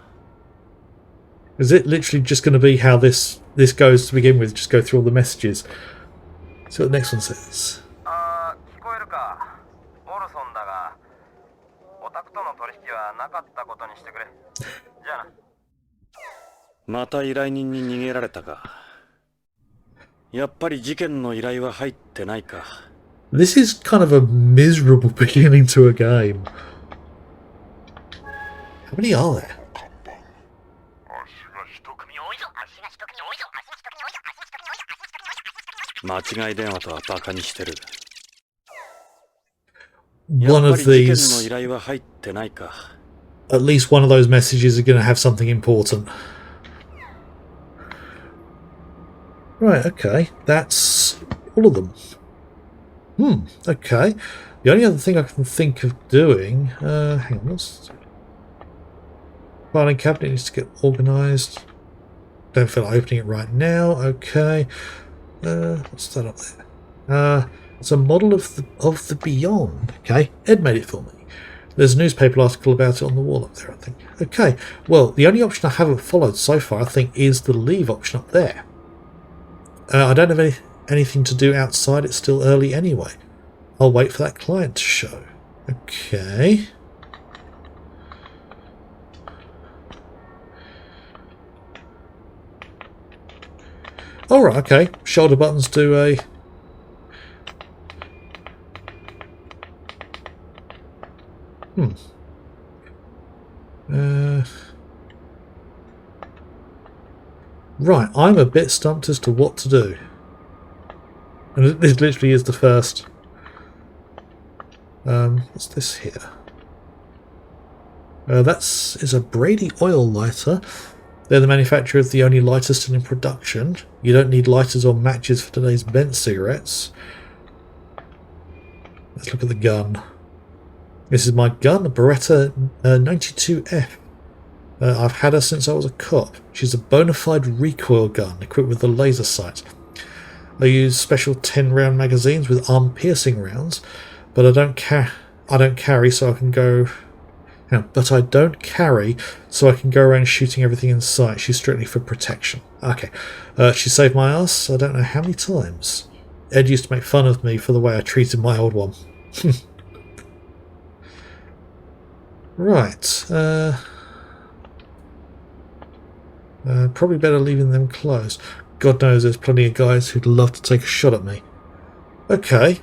Is it literally just going to be how this goes to begin with? Just go through all the messages. See what the next one says. あー、聞こえるか。オルソンだが、オタクとの取引はなかったことにしてくれ。じゃあな。また依頼人に逃げられたか。やっぱり事件の依頼は入ってないか。 This is kind of a miserable beginning to a game. How many are there? 間違い電話とはバカにしてる。 One of 事件の these, 依頼は入ってないか。 at least one of those messages are going to have something important. Right, okay. That's all of them. Okay. The only other thing I can think of doing... hang on, what's... Filing cabinet needs to get organised. Don't feel like opening it right now. Okay. What's that up there? It's a model of the Beyond. Okay, Ed made it for me. There's a newspaper article about it on the wall up there, I think. Okay, well, the only option I haven't followed so far, I think, is the leave option up there. I don't have anything to do outside. It's still early anyway. I'll wait for that client to show. Okay. Alright, okay. Shoulder buttons do a... Right, I'm a bit stumped as to what to do. And this literally is the first... what's this here? Is a Brady oil lighter. They're the manufacturer of the only lighters still in production. You don't need lighters or matches for today's bent cigarettes. Let's look at the gun. This is my gun, a Beretta 92F. I've had her since I was a cop. She's a bona fide recoil gun equipped with a laser sight. I use special 10-round magazines with arm-piercing rounds, but I don't carry, so I can go... But I don't carry, so I can go around shooting everything in sight. She's strictly for protection. Okay. She saved my ass, I don't know how many times. Ed used to make fun of me for the way I treated my old one. Right. Probably better leaving them closed. God knows there's plenty of guys who'd love to take a shot at me. Okay.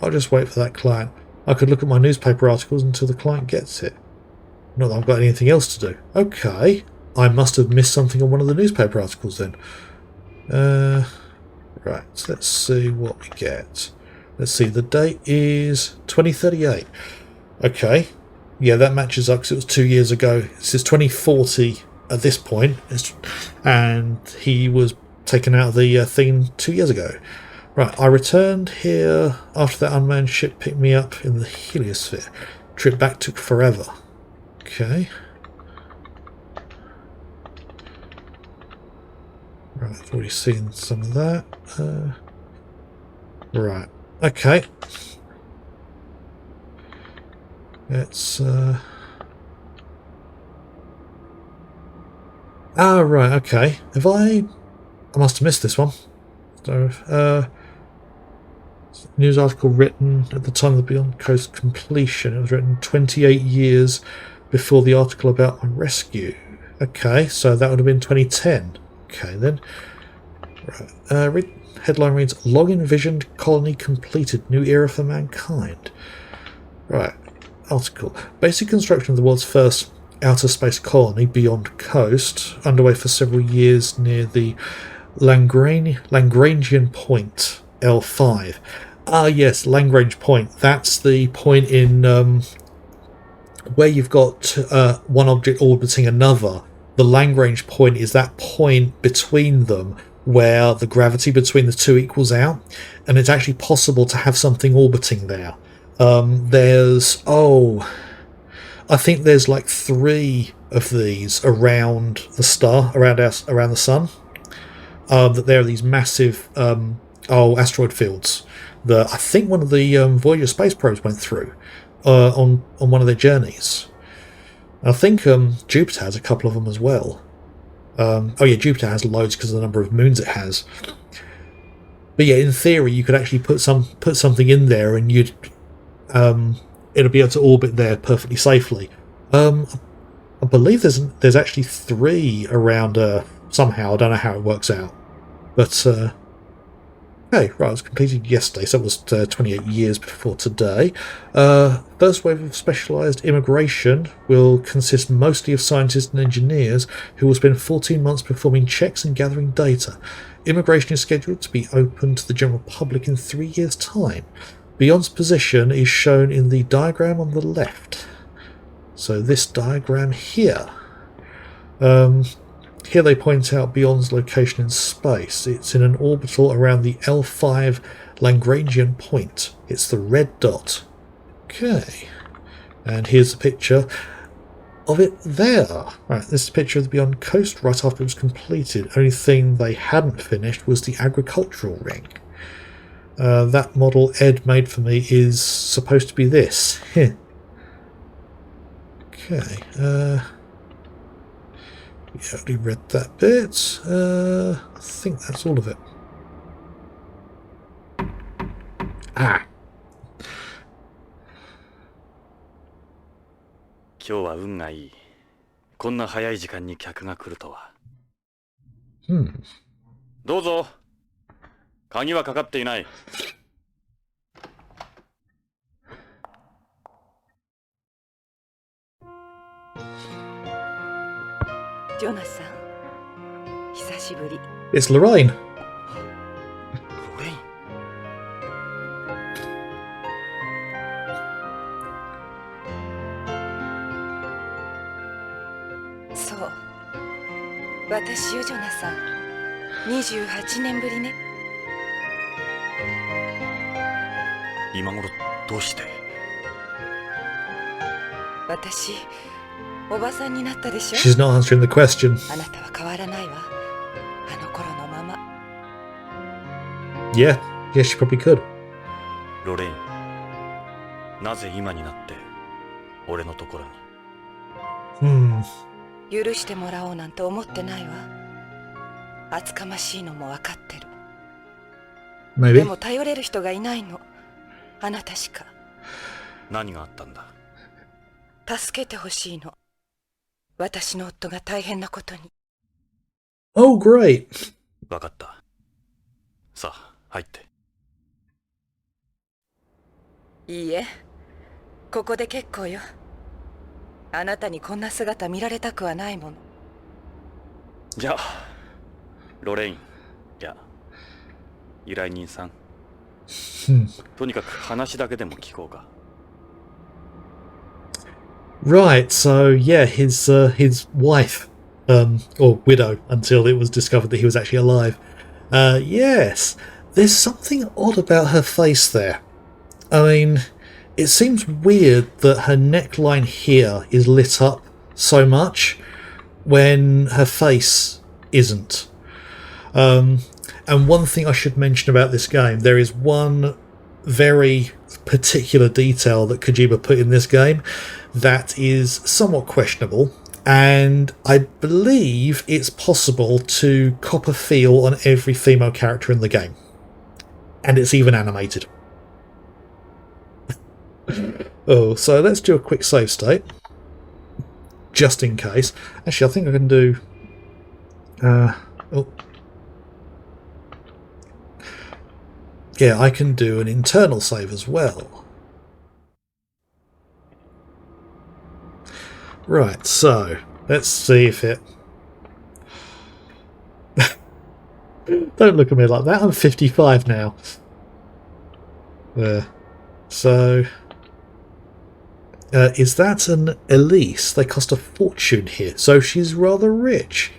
I'll just wait for that client. I could look at my newspaper articles until the client gets it. Not that I've got anything else to do. Okay. I must have missed something on one of the newspaper articles then. Right, let's see what we get. Let's see, the date is 2038. Okay. Yeah, that matches up because it was 2 years ago. This is 2040 at this point. And he was taken out of the thing 2 years ago. Right, I returned here after that unmanned ship picked me up in the heliosphere. Trip back took forever. Okay. Right, I've already seen some of that. Right, okay. It's right, okay. I must have missed this one. So, news article written at the time of the Beyond Coast completion. It was written 28 years before the article about my rescue. Okay, so that would have been 2010. Okay, then. Right. Headline reads, Long envisioned colony completed. New era for mankind. Right. Article. Basic construction of the world's first outer space colony beyond coast, underway for several years near the Lagrangian point, L5. Ah, yes, Lagrange point. That's the point in where you've got one object orbiting another. The Lagrange point is that point between them where the gravity between the two equals out, and it's actually possible to have something orbiting there. I think there's like 3 of these around the star, around the sun. That there are these massive asteroid fields that I think one of the Voyager space probes went through on one of their journeys. I think Jupiter has a couple of them as well. Jupiter has loads because of the number of moons it has. But yeah, in theory, you could actually put something in there, and you'd it'll be able to orbit there perfectly safely. I believe there's actually 3 around somehow. I don't know how it works out, but okay, right. It was completed yesterday, so it was 28 years before today. First wave of specialised immigration will consist mostly of scientists and engineers who will spend 14 months performing checks and gathering data. Immigration is scheduled to be open to the general public in 3 years' time. Beyond's position is shown in the diagram on the left. So this diagram here. Here they point out Beyond's location in space. It's in an orbital around the L5 Lagrangian point. It's the red dot. Okay. And here's a picture of it there. Right, this is a picture of the Beyond coast right after it was completed. Only thing they hadn't finished was the agricultural ring. That model Ed made for me is supposed to be this. Okay. Yeah, I already read that bit. I think that's all of it. Ah. 今日は運がいい。こんな早い時間に客が来るとは。どうぞ。鍵はかかっていない。ジョナサン、久しぶり。It's Lorraine. ロレイン。そう。私よ、ジョナサン。28年ぶりね。今頃どうして？私、おばさんになったでしょ？ She's not answering the question. あなたは変わらないわ。あの頃のまま。Yeah, she probably could. ロレイン、なぜ今になって俺のところに？許してもらおうなんて思ってないわ。厚かましいのも分かってる。Maybe. でも頼れる人がいないの。あなたしか。何があったんだ？助けてほしいの。私の夫が大変なことに。Oh, great. わかった。さあ、入って。いいえ、ここで結構よ。あなたにこんな姿見られたくはないもの。じゃあ、ロレイン、いや、依頼人さん。とにかく話だけでも聞こうか。Right, so yeah, his wife, or widow, until it was discovered that he was actually alive. Yes, there's something odd about her face there. I mean, it seems weird that her neckline here is lit up so much when her face isn't. And one thing I should mention about this game, there is one very particular detail that Kojima put in this game that is somewhat questionable, and I believe it's possible to cop a feel on every female character in the game. And it's even animated. Oh, so let's do a quick save state. just in case. Actually, I think I can do... oh. Yeah, I can do an internal save as well. Right, so let's see if it... Don't look at me like that, I'm 55 now. So... is that an Elise? They cost a fortune here, so she's rather rich.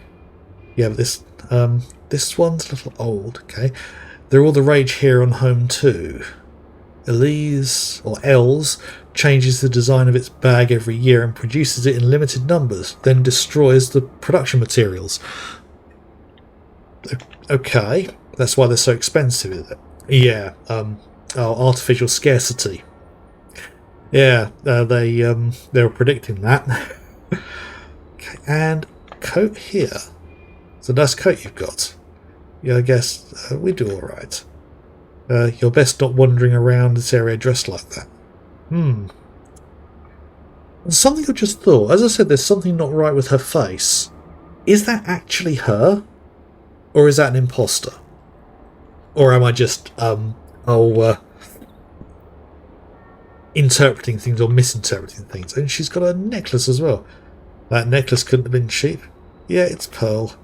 Yeah, but this one's a little old, okay. They're all the rage here on home too. Elise, or Els, changes the design of its bag every year and produces it in limited numbers, then destroys the production materials. Okay, that's why they're so expensive, is it? Yeah, artificial scarcity. Yeah, they were predicting that. Okay, and coat here. It's a nice coat you've got. Yeah, I guess we do all right. You're best not wandering around this area dressed like that. And something I just thought. As I said, there's something not right with her face. Is that actually her? Or is that an imposter? Or am I just, interpreting things or misinterpreting things? And she's got a necklace as well. That necklace couldn't have been cheap. Yeah, it's pearl.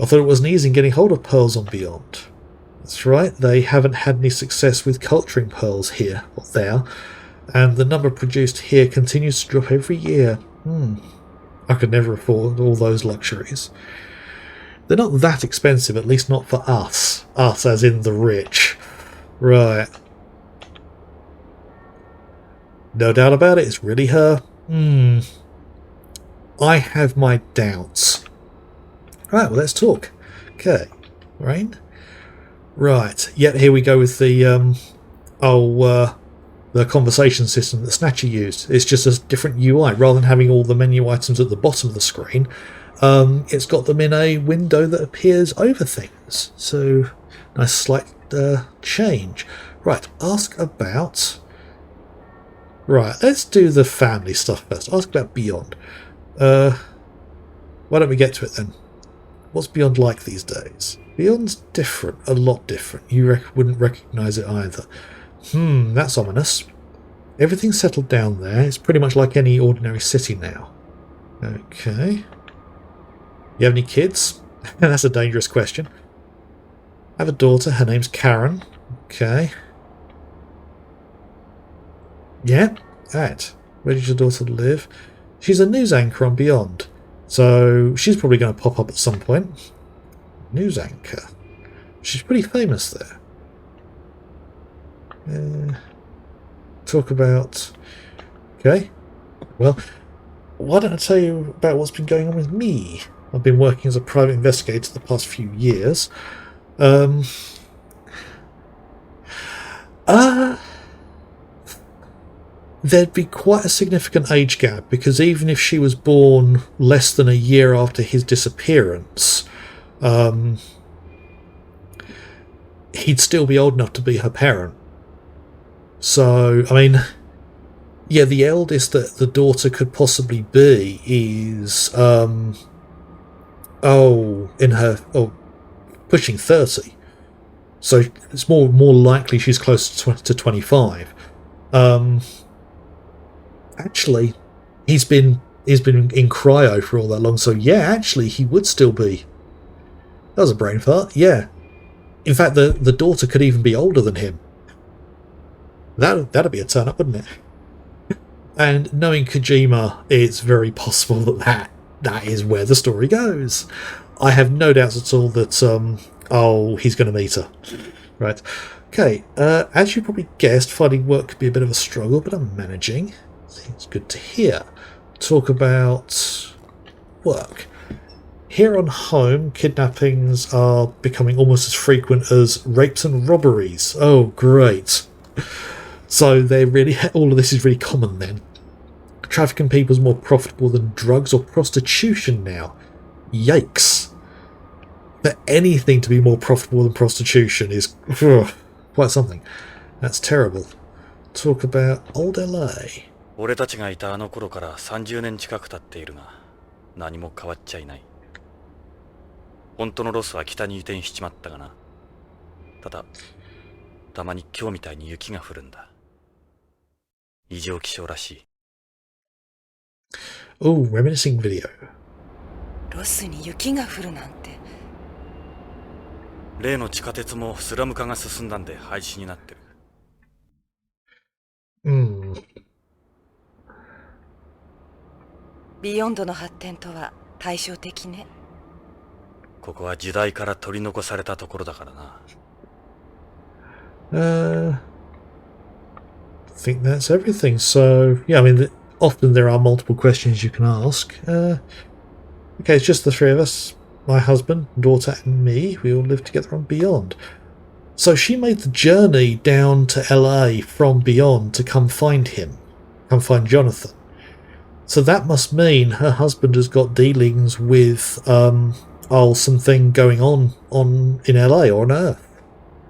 I thought it wasn't easy in getting hold of pearls on Beyond. That's right, they haven't had any success with culturing pearls here or there, and the number produced here continues to drop every year. I could never afford all those luxuries. They're not that expensive, at least not for us. Us as in the rich. Right. No doubt about it, it's really her. I have my doubts. Right, well, let's talk. Okay. Rain? Right. Yep, here we go with the, the conversation system that Snatcher used. It's just a different UI. Rather than having all the menu items at the bottom of the screen, it's got them in a window that appears over things. So, nice slight change. Right, ask about... Right, let's do the family stuff first. Ask about Beyond. Why don't we get to it then? What's Beyond like these days? Beyond's different, a lot different. You wouldn't recognise it either. That's ominous. Everything's settled down there. It's pretty much like any ordinary city now. Okay. You have any kids? That's a dangerous question. I have a daughter. Her name's Karen. Okay. Yeah, right. Where does your daughter live? She's a news anchor on Beyond, so she's probably going to pop up at some point. News anchor. She's pretty famous there. Talk about... Okay. Well, why don't I tell you about what's been going on with me? I've been working as a private investigator the past few years. There'd be quite a significant age gap, because even if she was born less than a year after his disappearance, he'd still be old enough to be her parent. So, I mean, yeah, the eldest that the daughter could possibly be is, pushing 30. So it's more likely she's close to 25. Actually, he's been in cryo for all that long, so yeah, actually he would still be. That was a brain fart, yeah. In fact, the daughter could even be older than him. That'd be a turn up, wouldn't it? And knowing Kojima, it's very possible that is where the story goes. I have no doubts at all that he's going to meet her. Right. Okay, as you probably guessed, finding work could be a bit of a struggle, but I'm managing. It's good to hear. Talk about work. Here on home, kidnappings are becoming almost as frequent as rapes and robberies. Oh, great. So they're really, all of this is really common then. Trafficking people is more profitable than drugs or prostitution now. Yikes. For anything to be more profitable than prostitution is quite something. That's terrible. Talk about old LA. 俺たちがいたあの頃から30年近く経っているが、何も変わっちゃいない。本当のロスは北に移転しちまったがな。ただ、たまに今日みたいに雪が降るんだ。異常気象らしい。Oh, reminiscing video. ロスに雪が降るなんて。例の地下鉄もスラム化が進んだんで廃止になってる。ビヨンドの発展とは対照的ね。ここは時代から取り残されたところだからな。I think that's everything. So, yeah, I mean, often there are multiple questions you can ask. Okay, it's just the three of us. My husband, daughter, and me. We all live together on Beyond. So she made the journey down to LA from Beyond to come find him. Come find Jonathan. So that must mean her husband has got dealings with something going on in LA or on Earth.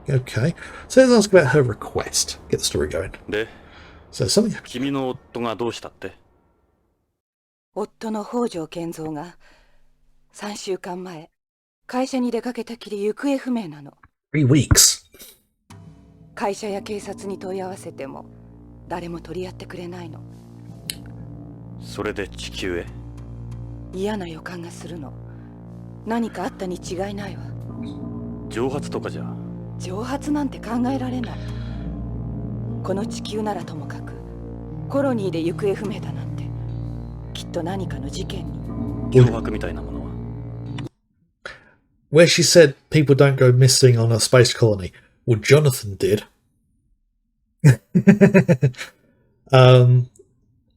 Okay. So let's ask about her request. Get the story going. で、 So something. 君の夫がどうしたって？夫の北条健三が3週間前、会社に出かけたきり行方不明なの。3 weeks. 会社や警察に問い合わせても誰も取り合ってくれないの。それで地球へ？嫌な予感がするの。何かあったに違いないわ。蒸発とかじゃ？蒸発なんて考えられない。この地球ならともかく、コロニーで行方不明だなんて、きっと何かの事件に。脅迫みたいなものは？ Where she said people don't go missing on a space colony. Well, Jonathan did.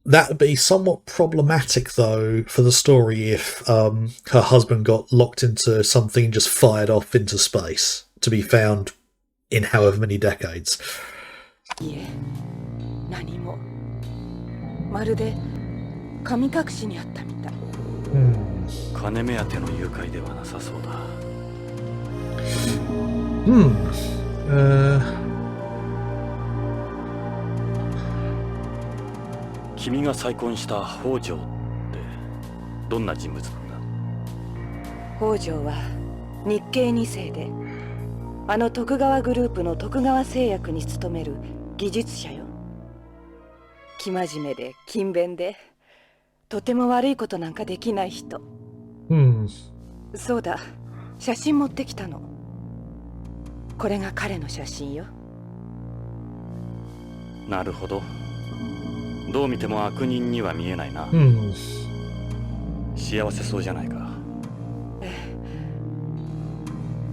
That would be somewhat problematic, though, for the story if her husband got locked into something and just fired off into space to be found in however many decades. いえ、何も。まるで神隠しにあったみたい。金目当ての誘拐ではなさそうだ。君が再婚した北条ってどんな人物なんだ？北条は日系2世で、あの徳川グループの徳川製薬に勤める技術者よ。生真面目で勤勉で、とても悪いことなんかできない人。そうだ、写真持ってきたの。これが彼の写真よ。なるほど。どう見ても悪人には見えないな。幸せそうじゃないか。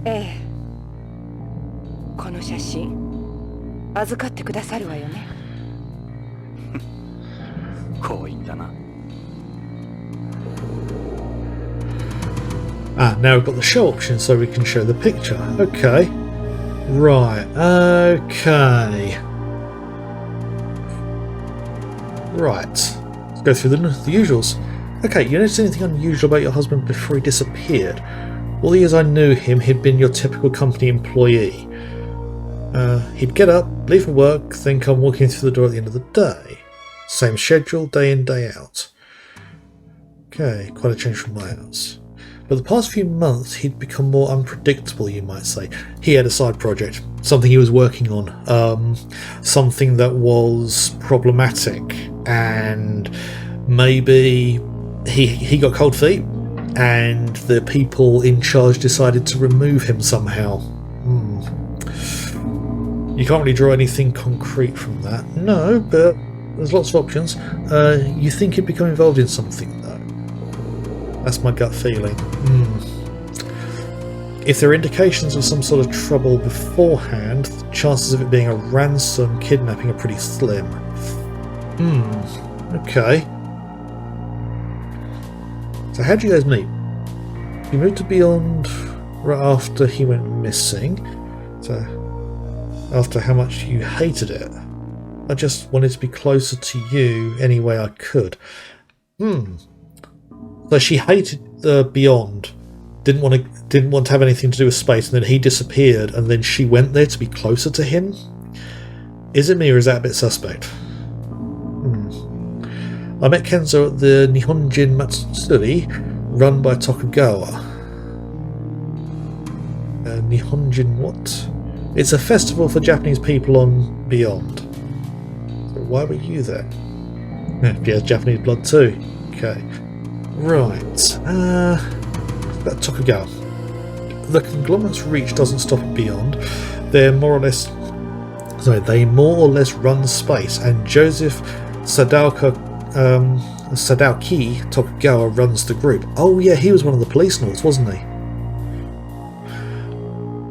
ええ。この写真預かってくださるわよね。強引だな。Now we've got the show option so we can show the picture. Okay. Right. Okay. Right. Let's go through the usuals. Okay, you notice anything unusual about your husband before he disappeared? All the years I knew him, he'd been your typical company employee. He'd get up, leave for work, then come walking through the door at the end of the day. Same schedule, day in, day out. Okay, quite a change from my house. But the past few months, he'd become more unpredictable, you might say. He had a side project, something he was working on, something that was problematic, and maybe he got cold feet, and the people in charge decided to remove him somehow. You can't really draw anything concrete from that. No, but there's lots of options. You think he'd become involved in something, though. That's my gut feeling. If there are indications of some sort of trouble beforehand, the chances of it being a ransom kidnapping are pretty slim. Okay. So how'd you guys meet? You moved to Beyond right after he went missing. So after how much you hated it. I just wanted to be closer to you any way I could. So she hated the Beyond, didn't want to have anything to do with space, and then he disappeared, and then she went there to be closer to him. Is it me, or is that a bit suspect? I met Kenzo at the Nihonjin Matsuri, run by Tokugawa. Nihonjin what? It's a festival for Japanese people on Beyond. So why were you there? He has Japanese blood too. Okay. Right. About Tokugawa. The conglomerate's reach doesn't stop at Beyond. They more or less run space, and Joseph Sadauki Tokugawa runs the group. Oh yeah, he was one of the Policenauts, wasn't he?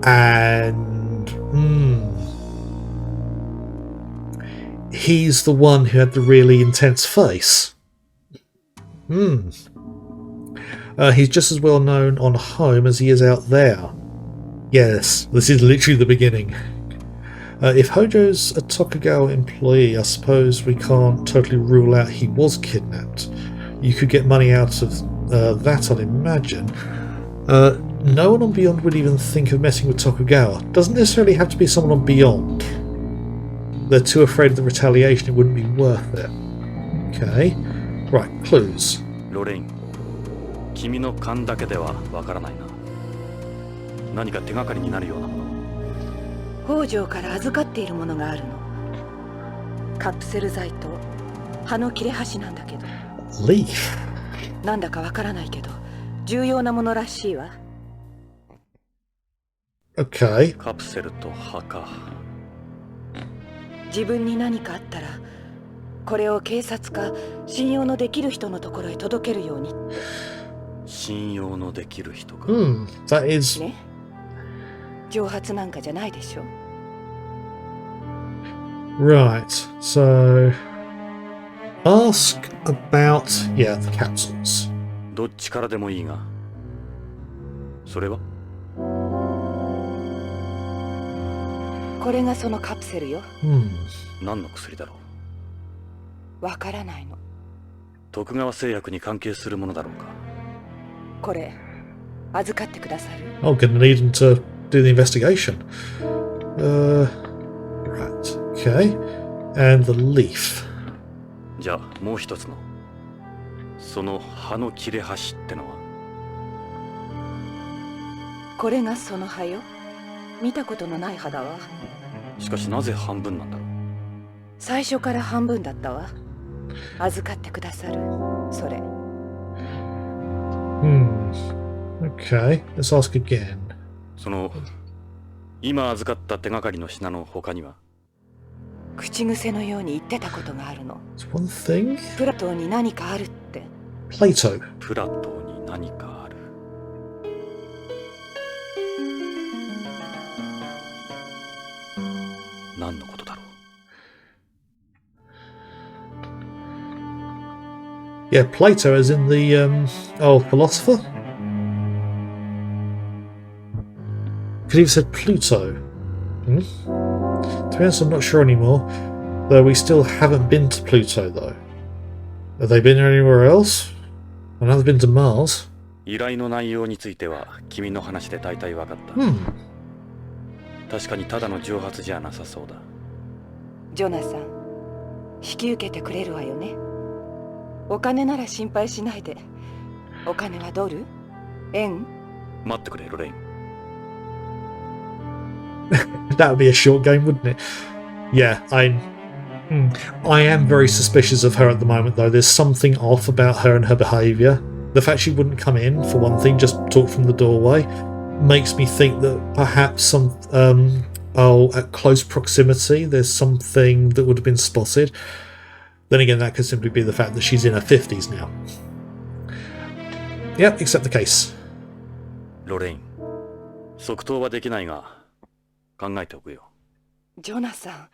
And he's the one who had the really intense face. He's just as well known on home as he is out there. Yes, this is literally the beginning. If Hojo's a Tokugawa employee, I suppose we can't totally rule out he was kidnapped. You could get money out of that, I'd imagine. No one on Beyond would even think of messing with Tokugawa. Doesn't necessarily have to be someone on Beyond. They're too afraid of the retaliation, it wouldn't be worth it. Okay. Right, clues. ロレイン、君の勘だけではわからないな。何か手がかりになるようなもの。北条から預かっているものがあるの。カプセル剤と葉の切れ端なんだけど。Leaf. なんだかわからないけど、重要なものらしいわ。Okay. カプセルと葉か。自分に何かあったら、これを警察か信用のできる人のところへ届けるように。信用のできる人か。That is... ね。蒸発なんかじゃないでしょ。Right, so... Ask about, yeah, the capsules. どっちからでもいいが。それは？これがそのカプセルよ。何の薬だろう？わからないの。徳川製薬に関係するものだろうか。これ、預かってくださる？ I'm gonna need him to do the investigation. Right, okay. And the leaf. じゃあもう一つのその葉の切れ端ってのは？これがその葉よ。見たことのない葉だわ。しかしなぜ半分なんだろう？最初から半分だったわ。預かってくださる。それ。Okay, let's ask again. その今預かった手がかりの品の他には？口癖のように言ってたことがあるの。It's one thing. プラトーに何かあるって。Plato. プラトーに何かある。何のことだろう？ Yeah, Plato as in the, philosopher? Could have said Pluto. To be honest, I'm not sure anymore. Though we still haven't been to Pluto, though. Have they been anywhere else? I know they've been to Mars. 依頼の内容については君の話で大体分かった。確かにただの蒸発じゃなさそうだ。ジョナサン、引き受けてくれるわよね。お金なら心配しないで。お金はドル？円？待ってくれ、ロレイン。That would be a short game, wouldn't it? Yeah, I am very suspicious of her at the moment, though. There's something off about her and her behaviour. The fact she wouldn't come in, for one thing, just talk from the doorway, makes me think that perhaps at close proximity, there's something that would have been spotted. Then again, that could simply be the fact that she's in her 50s now. Yep, accept the case. ロレイン、即答はできないが考えておくよ。ジョナサン、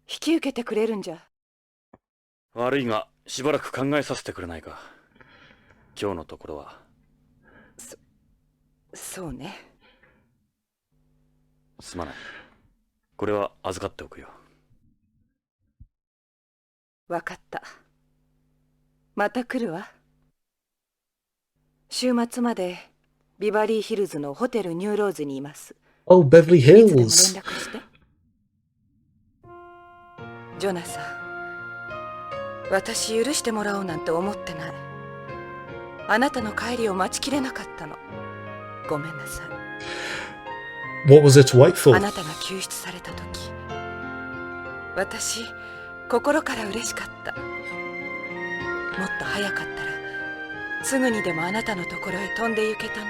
引き受けてくれるんじゃ。悪いがしばらく考えさせてくれないか。今日のところは。そうね。すまない。これは預かっておくよ。わかった。また来るわ。週末までビバリーヒルズのホテルニューローズにいます。Oh, Beverly いつでも連 Hills. 絡して。ジョナサン、私許してもらおうなんて思ってない。あなたの帰りを待ちきれなかったの。ごめんなさい。 What was there to wait for? あなたが救出された時、私心から嬉しかった。もっと早かったらすぐにでもあなたのところへ飛んで行けたの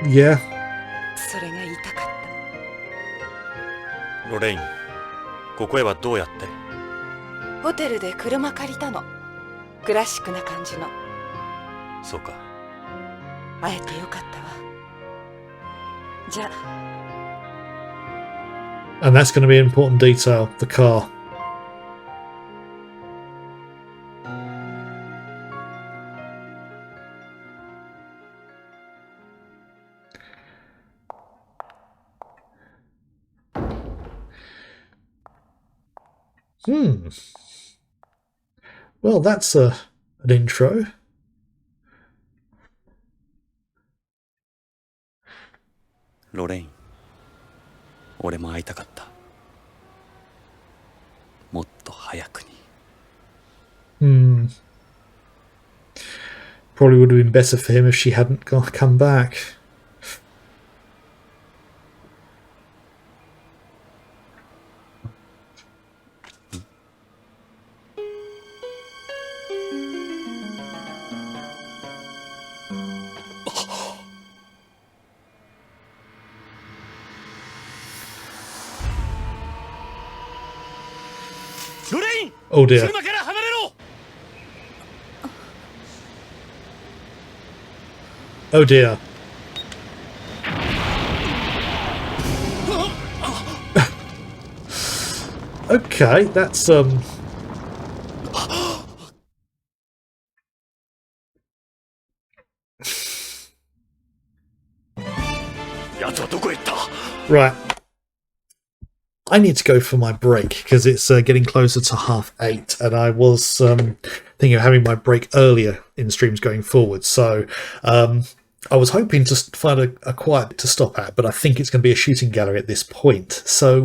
に。 Yeah. それが言いたかった。ロレイン、ここへはどうやって？ホテルで車借りたの。クラシックな感じの。そうか。会えてよかったわ。じゃあ。 And that's going to be an important detail, the car. Well, that's an intro. ロレイン、俺も会いたかった。もっと早くに。Probably would have been better for him if she hadn't come back. Oh dear. Oh dear. Okay, that's Right. I need to go for my break because it's getting closer to 8:30, and I was thinking of having my break earlier in streams going forward. So I was hoping to find a quiet bit to stop at, but I think it's going to be a shooting gallery at this point. So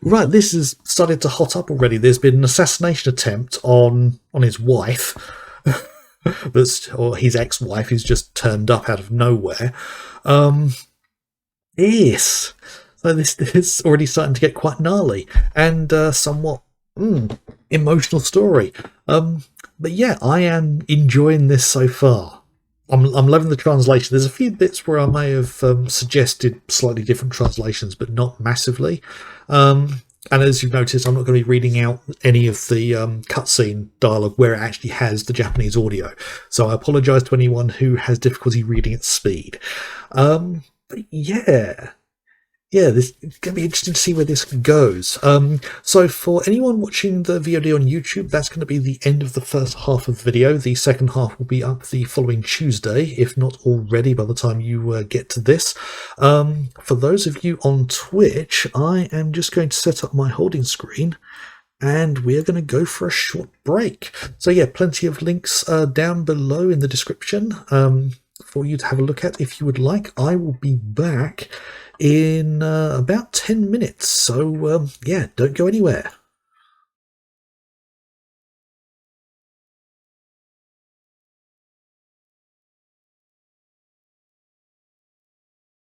right, this has started to hot up already. There's been an assassination attempt on his wife, or his ex-wife, who's just turned up out of nowhere. Yes. So this is already starting to get quite gnarly and somewhat emotional story. But yeah, I am enjoying this so far. I'm loving the translation. There's a few bits where I may have suggested slightly different translations, but not massively. And as you've noticed, I'm not going to be reading out any of the cutscene dialogue where it actually has the Japanese audio. So I apologise to anyone who has difficulty reading at speed. But yeah. Yeah, it's going to be interesting to see where this goes. So for anyone watching the VOD on YouTube, that's going to be the end of the first half of the video. The second half will be up the following Tuesday, if not already by the time you get to this. For those of you on Twitch, I am just going to set up my holding screen and we're going to go for a short break. So yeah, plenty of links down below in the description for you to have a look at if you would like. I will be back in about 10 minutes. So yeah, don't go anywhere.